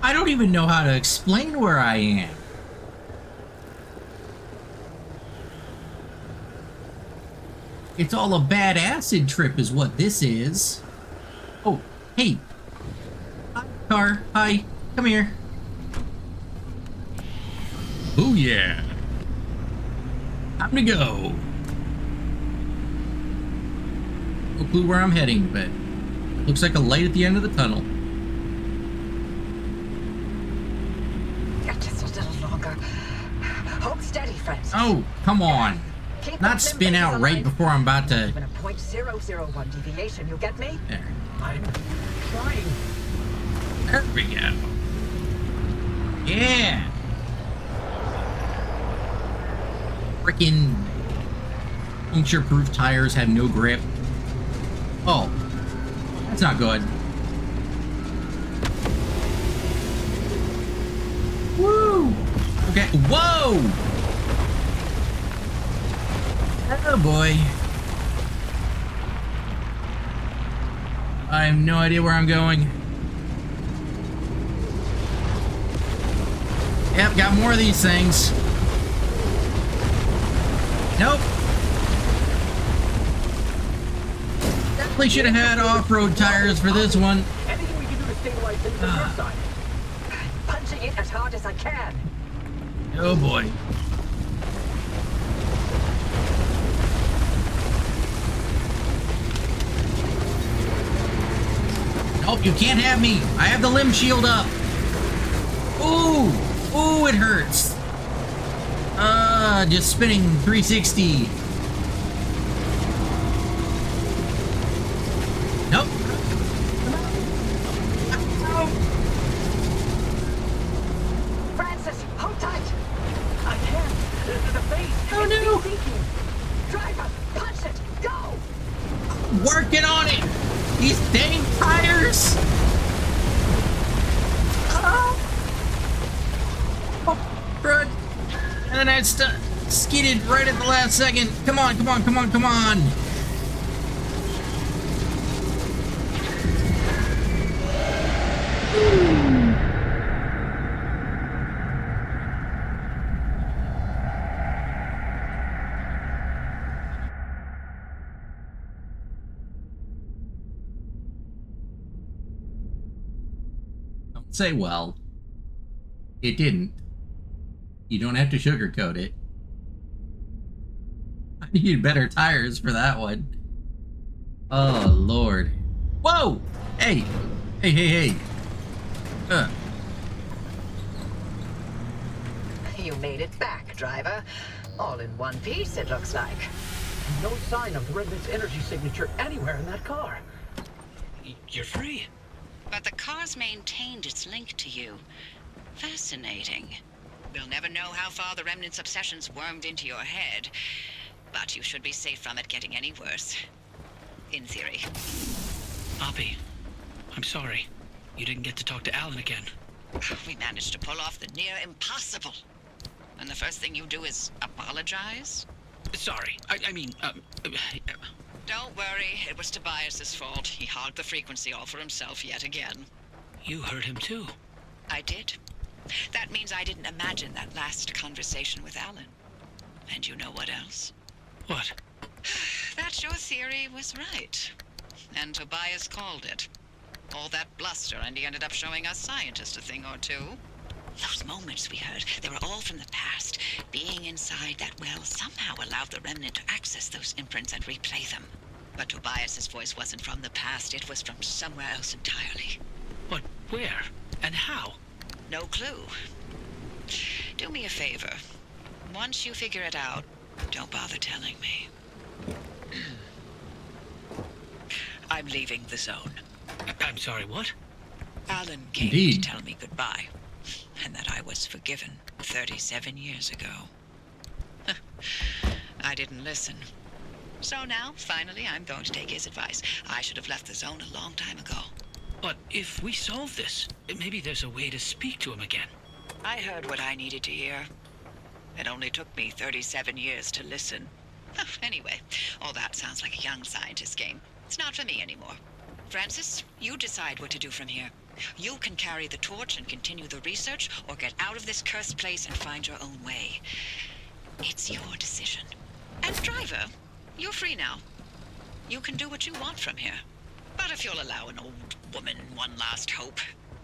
I don't even know how to explain where I am. It's all a bad acid trip is what this is. Oh, hey. Hi, car. Hi. Come here. Oh, yeah. Time to go. No clue where I'm heading, but looks like a light at the end of the tunnel. Just a little longer. Hold steady, friends. Oh, come on. Keep Not the spin limb out aligned. right before I'm about to... Even a 0.001 deviation, you get me? There. I'm trying. There we go. Yeah. Frickin' puncture-proof tires have no grip. Oh, that's not good. Woo! Okay, whoa! Oh boy. I have no idea where I'm going. Yep, got more of these things. Nope. Definitely should have had off-road tires for this one. Anything we can do to stabilize things on your side. Punching it as hard as I can. Oh boy. Nope, you can't have me. I have the limb shield up. Ooh, ooh, it hurts. Just spinning 360. Nope. Francis, hold tight. I can't. The face. Oh, It's no. leaking. Driver, punch it. Go. Working on it. These dang tires. Oh, crud. And then I skidded right at the last second. Come on, come on, come on, come on. Don't say, well, it didn't. You don't have to sugarcoat it. I need better tires for that one. Oh, Lord. Whoa! Hey! Hey, hey, hey. You made it back, driver. All in one piece, it looks like. No sign of the Remnant's energy signature anywhere in that car. You're free. But the car's maintained its link to you. Fascinating. We'll never know how far the Remnant's obsessions wormed into your head, but you should be safe from it getting any worse. In theory. Oppie, I'm sorry. You didn't get to talk to Alan again. We managed to pull off the near impossible. And the first thing you do is apologize? Sorry. I mean, Don't worry, it was Tobias's fault. He hogged the frequency all for himself yet again. you heard him too. I did. That means I didn't imagine that last conversation with Alan. And you know what else? What? That your theory was right. And Tobias called it. All that bluster, and he ended up showing us scientists a thing or two. Those moments we heard, they were all from the past. Being inside that well somehow allowed the Remnant to access those imprints and replay them. But Tobias's voice wasn't from the past, it was from somewhere else entirely. But where? And how? No clue. Do me a favor. Once you figure it out, Don't bother telling me. I'm leaving the zone. I'm sorry, what? Alan came Indeed. to tell me goodbye, and that I was forgiven 37 years ago. I didn't listen. So now, finally, I'm going to take his advice. I should have left the zone a long time ago. But if we solve this, maybe there's a way to speak to him again. I heard what I needed to hear. It only took me 37 years to listen. Anyway, all that sounds like a young scientist game. It's not for me anymore. Francis, you decide what to do from here. You can carry the torch and continue the research, or get out of this cursed place and find your own way. It's your decision. And driver, you're free now. You can do what you want from here. But if you'll allow an old woman one last hope,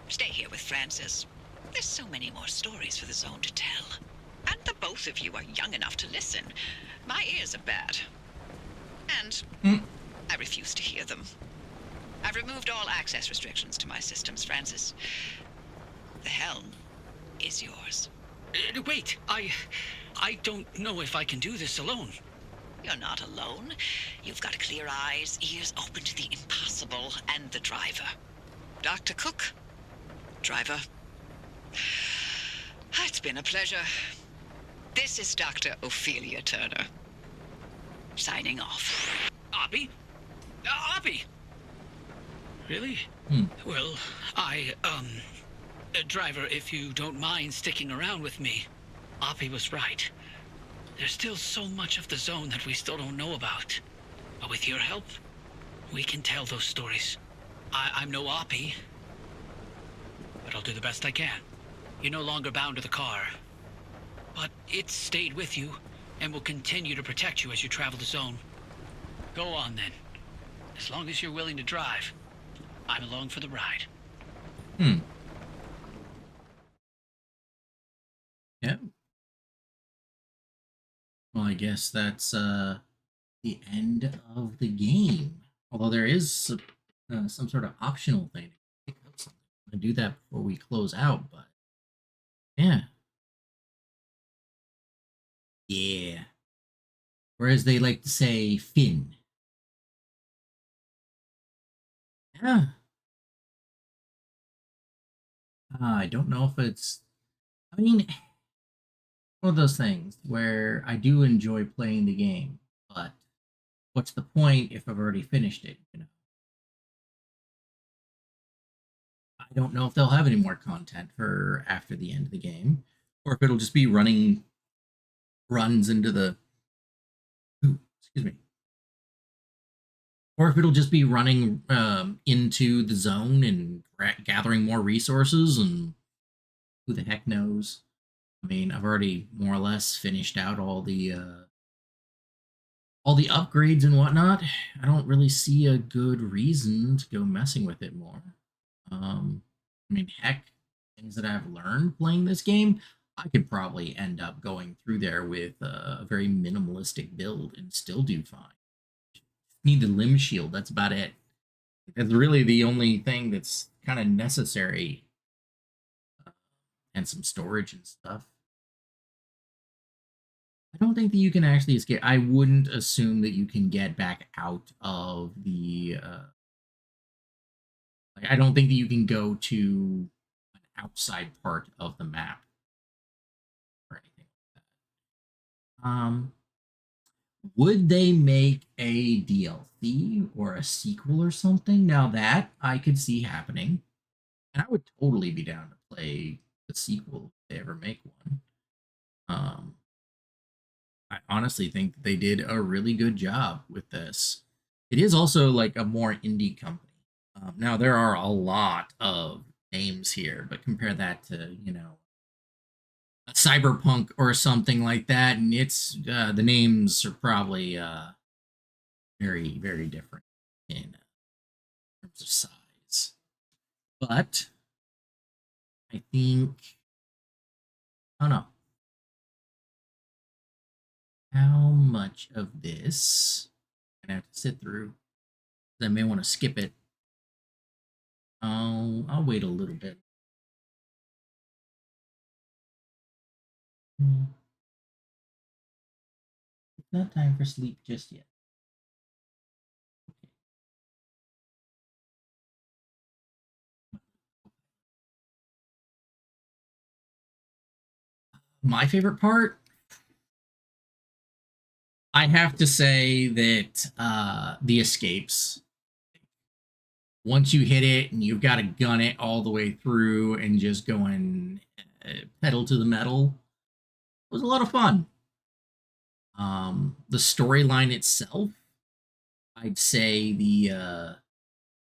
stay here with Francis. There's so many more stories for the zone to tell. And the both of you are young enough to listen. My ears are bad. And I refuse to hear them. I've removed all access restrictions to my systems, Francis. The helm is yours. Wait, I don't know if I can do this alone. You're not alone. You've got clear eyes, ears open to the impossible, and the driver. Dr. Cook, driver. It's been a pleasure. This is Dr. Ophelia Turner. Signing off. Oppie? Oppie! Really? Well, driver, if you don't mind sticking around with me, Oppie was right. There's still so much of the zone that we still don't know about. But with your help, we can tell those stories. I'm no Oppie, but I'll do the best I can. You're no longer bound to the car, but it's stayed with you and will continue to protect you as you travel the zone. Go on then. As long as you're willing to drive, I'm along for the ride. Yeah. Well, I guess that's the end of the game. Although there is some sort of optional thing to pick up something. I'm gonna do that before we close out, but yeah. Yeah. Or as they like to say, Finn. Yeah. I don't know if it's. I mean, one of those things where I do enjoy playing the game, but what's the point if I've already finished it? You know, I don't know if they'll have any more content for after the end of the game, or if it'll just be running runs into the. Ooh, excuse me. Or if it'll just be running into the zone and gathering more resources, and who the heck knows? I mean, I've already more or less finished out all the upgrades and whatnot. I don't really see a good reason to go messing with it more. I mean, heck, things that I've learned playing this game, I could probably end up going through there with a very minimalistic build and still do fine. Need the limb shield. That's about it. That's really the only thing that's kind of necessary, and some storage and stuff. I don't think that you can actually escape. I wouldn't assume that you can get back out of the. Like, I don't think that you can go to an outside part of the map or anything like that. Would they make a DLC or a sequel or something? Now that I could see happening, and I would totally be down to play the sequel if they ever make one. I honestly think that they did a really good job with this. It is also like a more indie company. Now there are a lot of names here, but compare that to a Cyberpunk or something like that, and it's the names are probably very very different in terms of size. But I think I don't know how much of this I'm gonna have to sit through. I may want to skip it. I'll wait a little bit. not time for sleep just yet. My favorite part, I have to say that the escapes. Once you hit it and you've got to gun it all the way through and just going pedal to the metal, it was a lot of fun. The storyline itself, I'd say the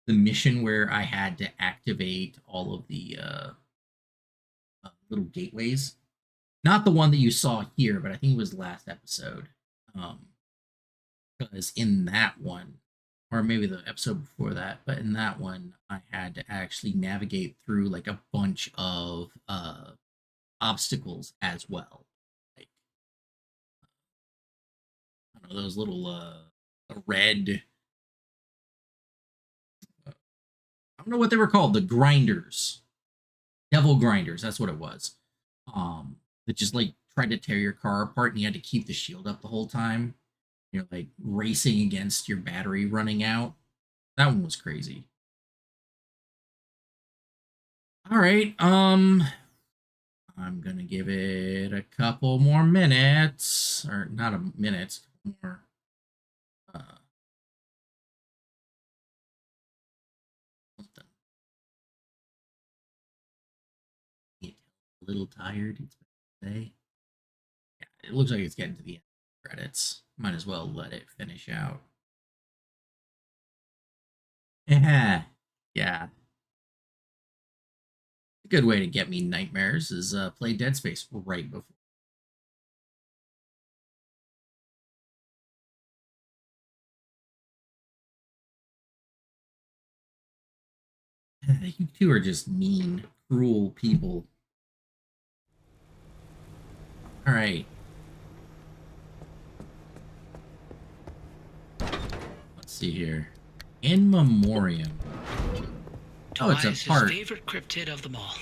mission where I had to activate all of the little gateways. Not the one that you saw here, but I think it was last episode. Because in that one, or maybe the episode before that, but in that one, I had to actually navigate through like a bunch of obstacles as well. Like, I don't know, those little red. I don't know what they were called. The grinders, devil grinders. That's what it was. That just like tried to tear your car apart, and you had to keep the shield up the whole time. You're like racing against your battery running out. That one was crazy. All right. I'm gonna give it a couple more minutes, or not a minute, more. Something. A little tired. It's been a day. Yeah, it looks like it's getting to the end of the credits. Might as well let it finish out. Yeah. Yeah. A good way to get me nightmares is play Dead Space right before. You two are just mean, cruel people. All right. Let's see here. In Memoriam. Oh, it's a part. His favorite cryptid of them all.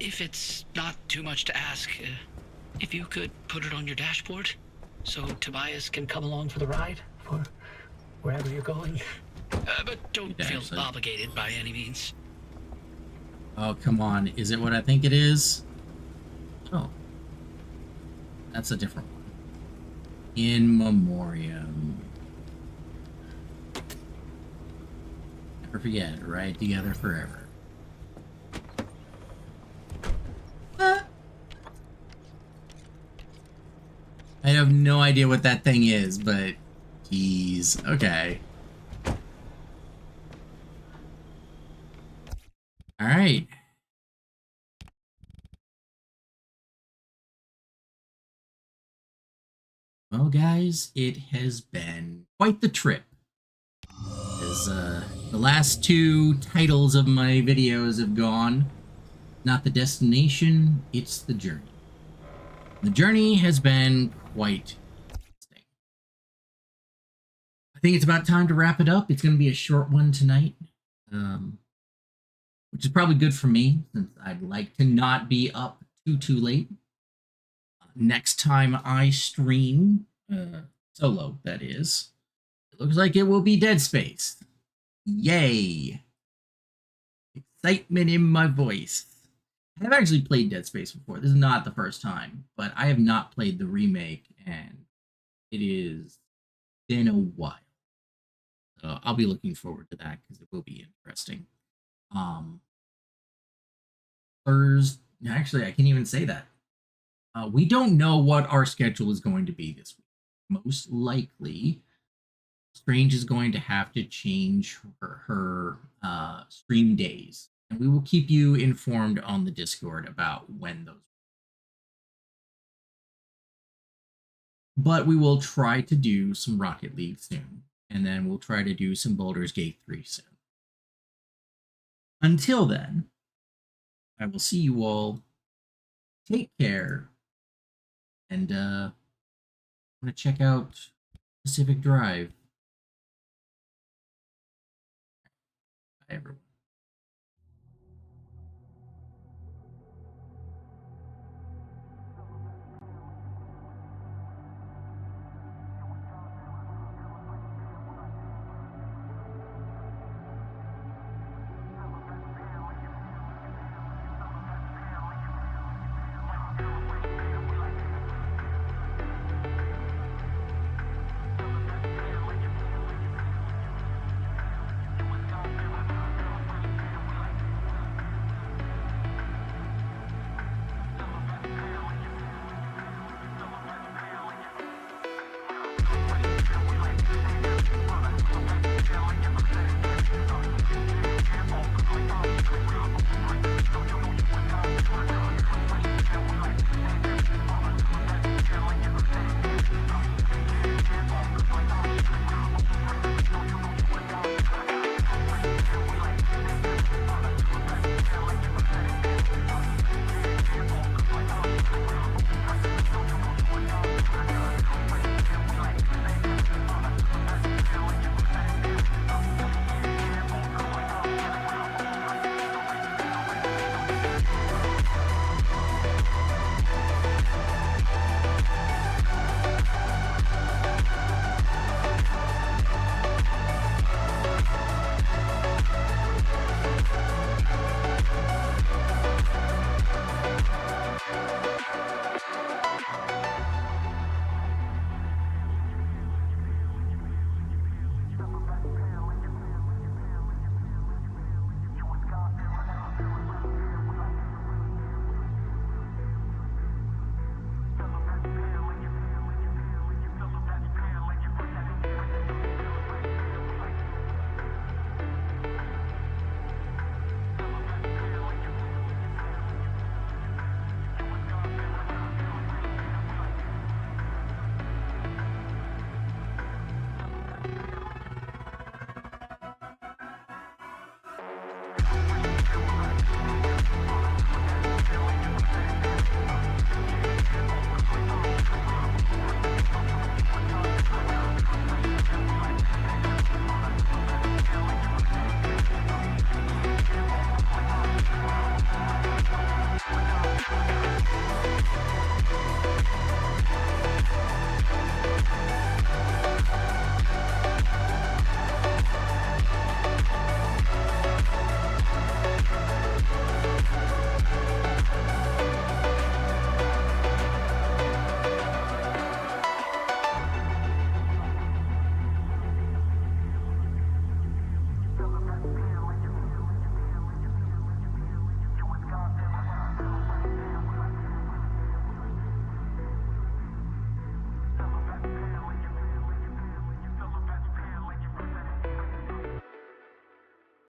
If it's not too much to ask, if you could put it on your dashboard, so Tobias can Come along for the ride, for wherever you're going. but don't feel obligated by any means. Oh, come on. Is it what I think it is? Oh. That's a different one. In Memoriam. Never forget, ride together forever. I have no idea what that thing is, but geez, okay. All right. Well, guys, it has been quite the trip. As the last two titles of my videos have gone, not the destination, it's the journey. The journey has been quite interesting. I think it's about time to wrap it up. It's going to be a short one tonight, which is probably good for me, since I'd like to not be up too late. Next time I stream, solo, that is, it looks like it will be Dead Space. Yay! Excitement in my voice. I've actually played Dead Space before. This is not the first time, but I have not played the remake, and it is been a while. So I'll be looking forward to that because it will be interesting. Thursday, actually, I can't even say that. We don't know what our schedule is going to be this week. Most likely, Strange is going to have to change her stream days, and we will keep you informed on the Discord about when those. But we will try to do some Rocket League soon, and then we'll try to do some Baldur's Gate 3 soon. Until then, I will see you all. Take care, and I'm going to check out Pacific Drive. Bye, everyone.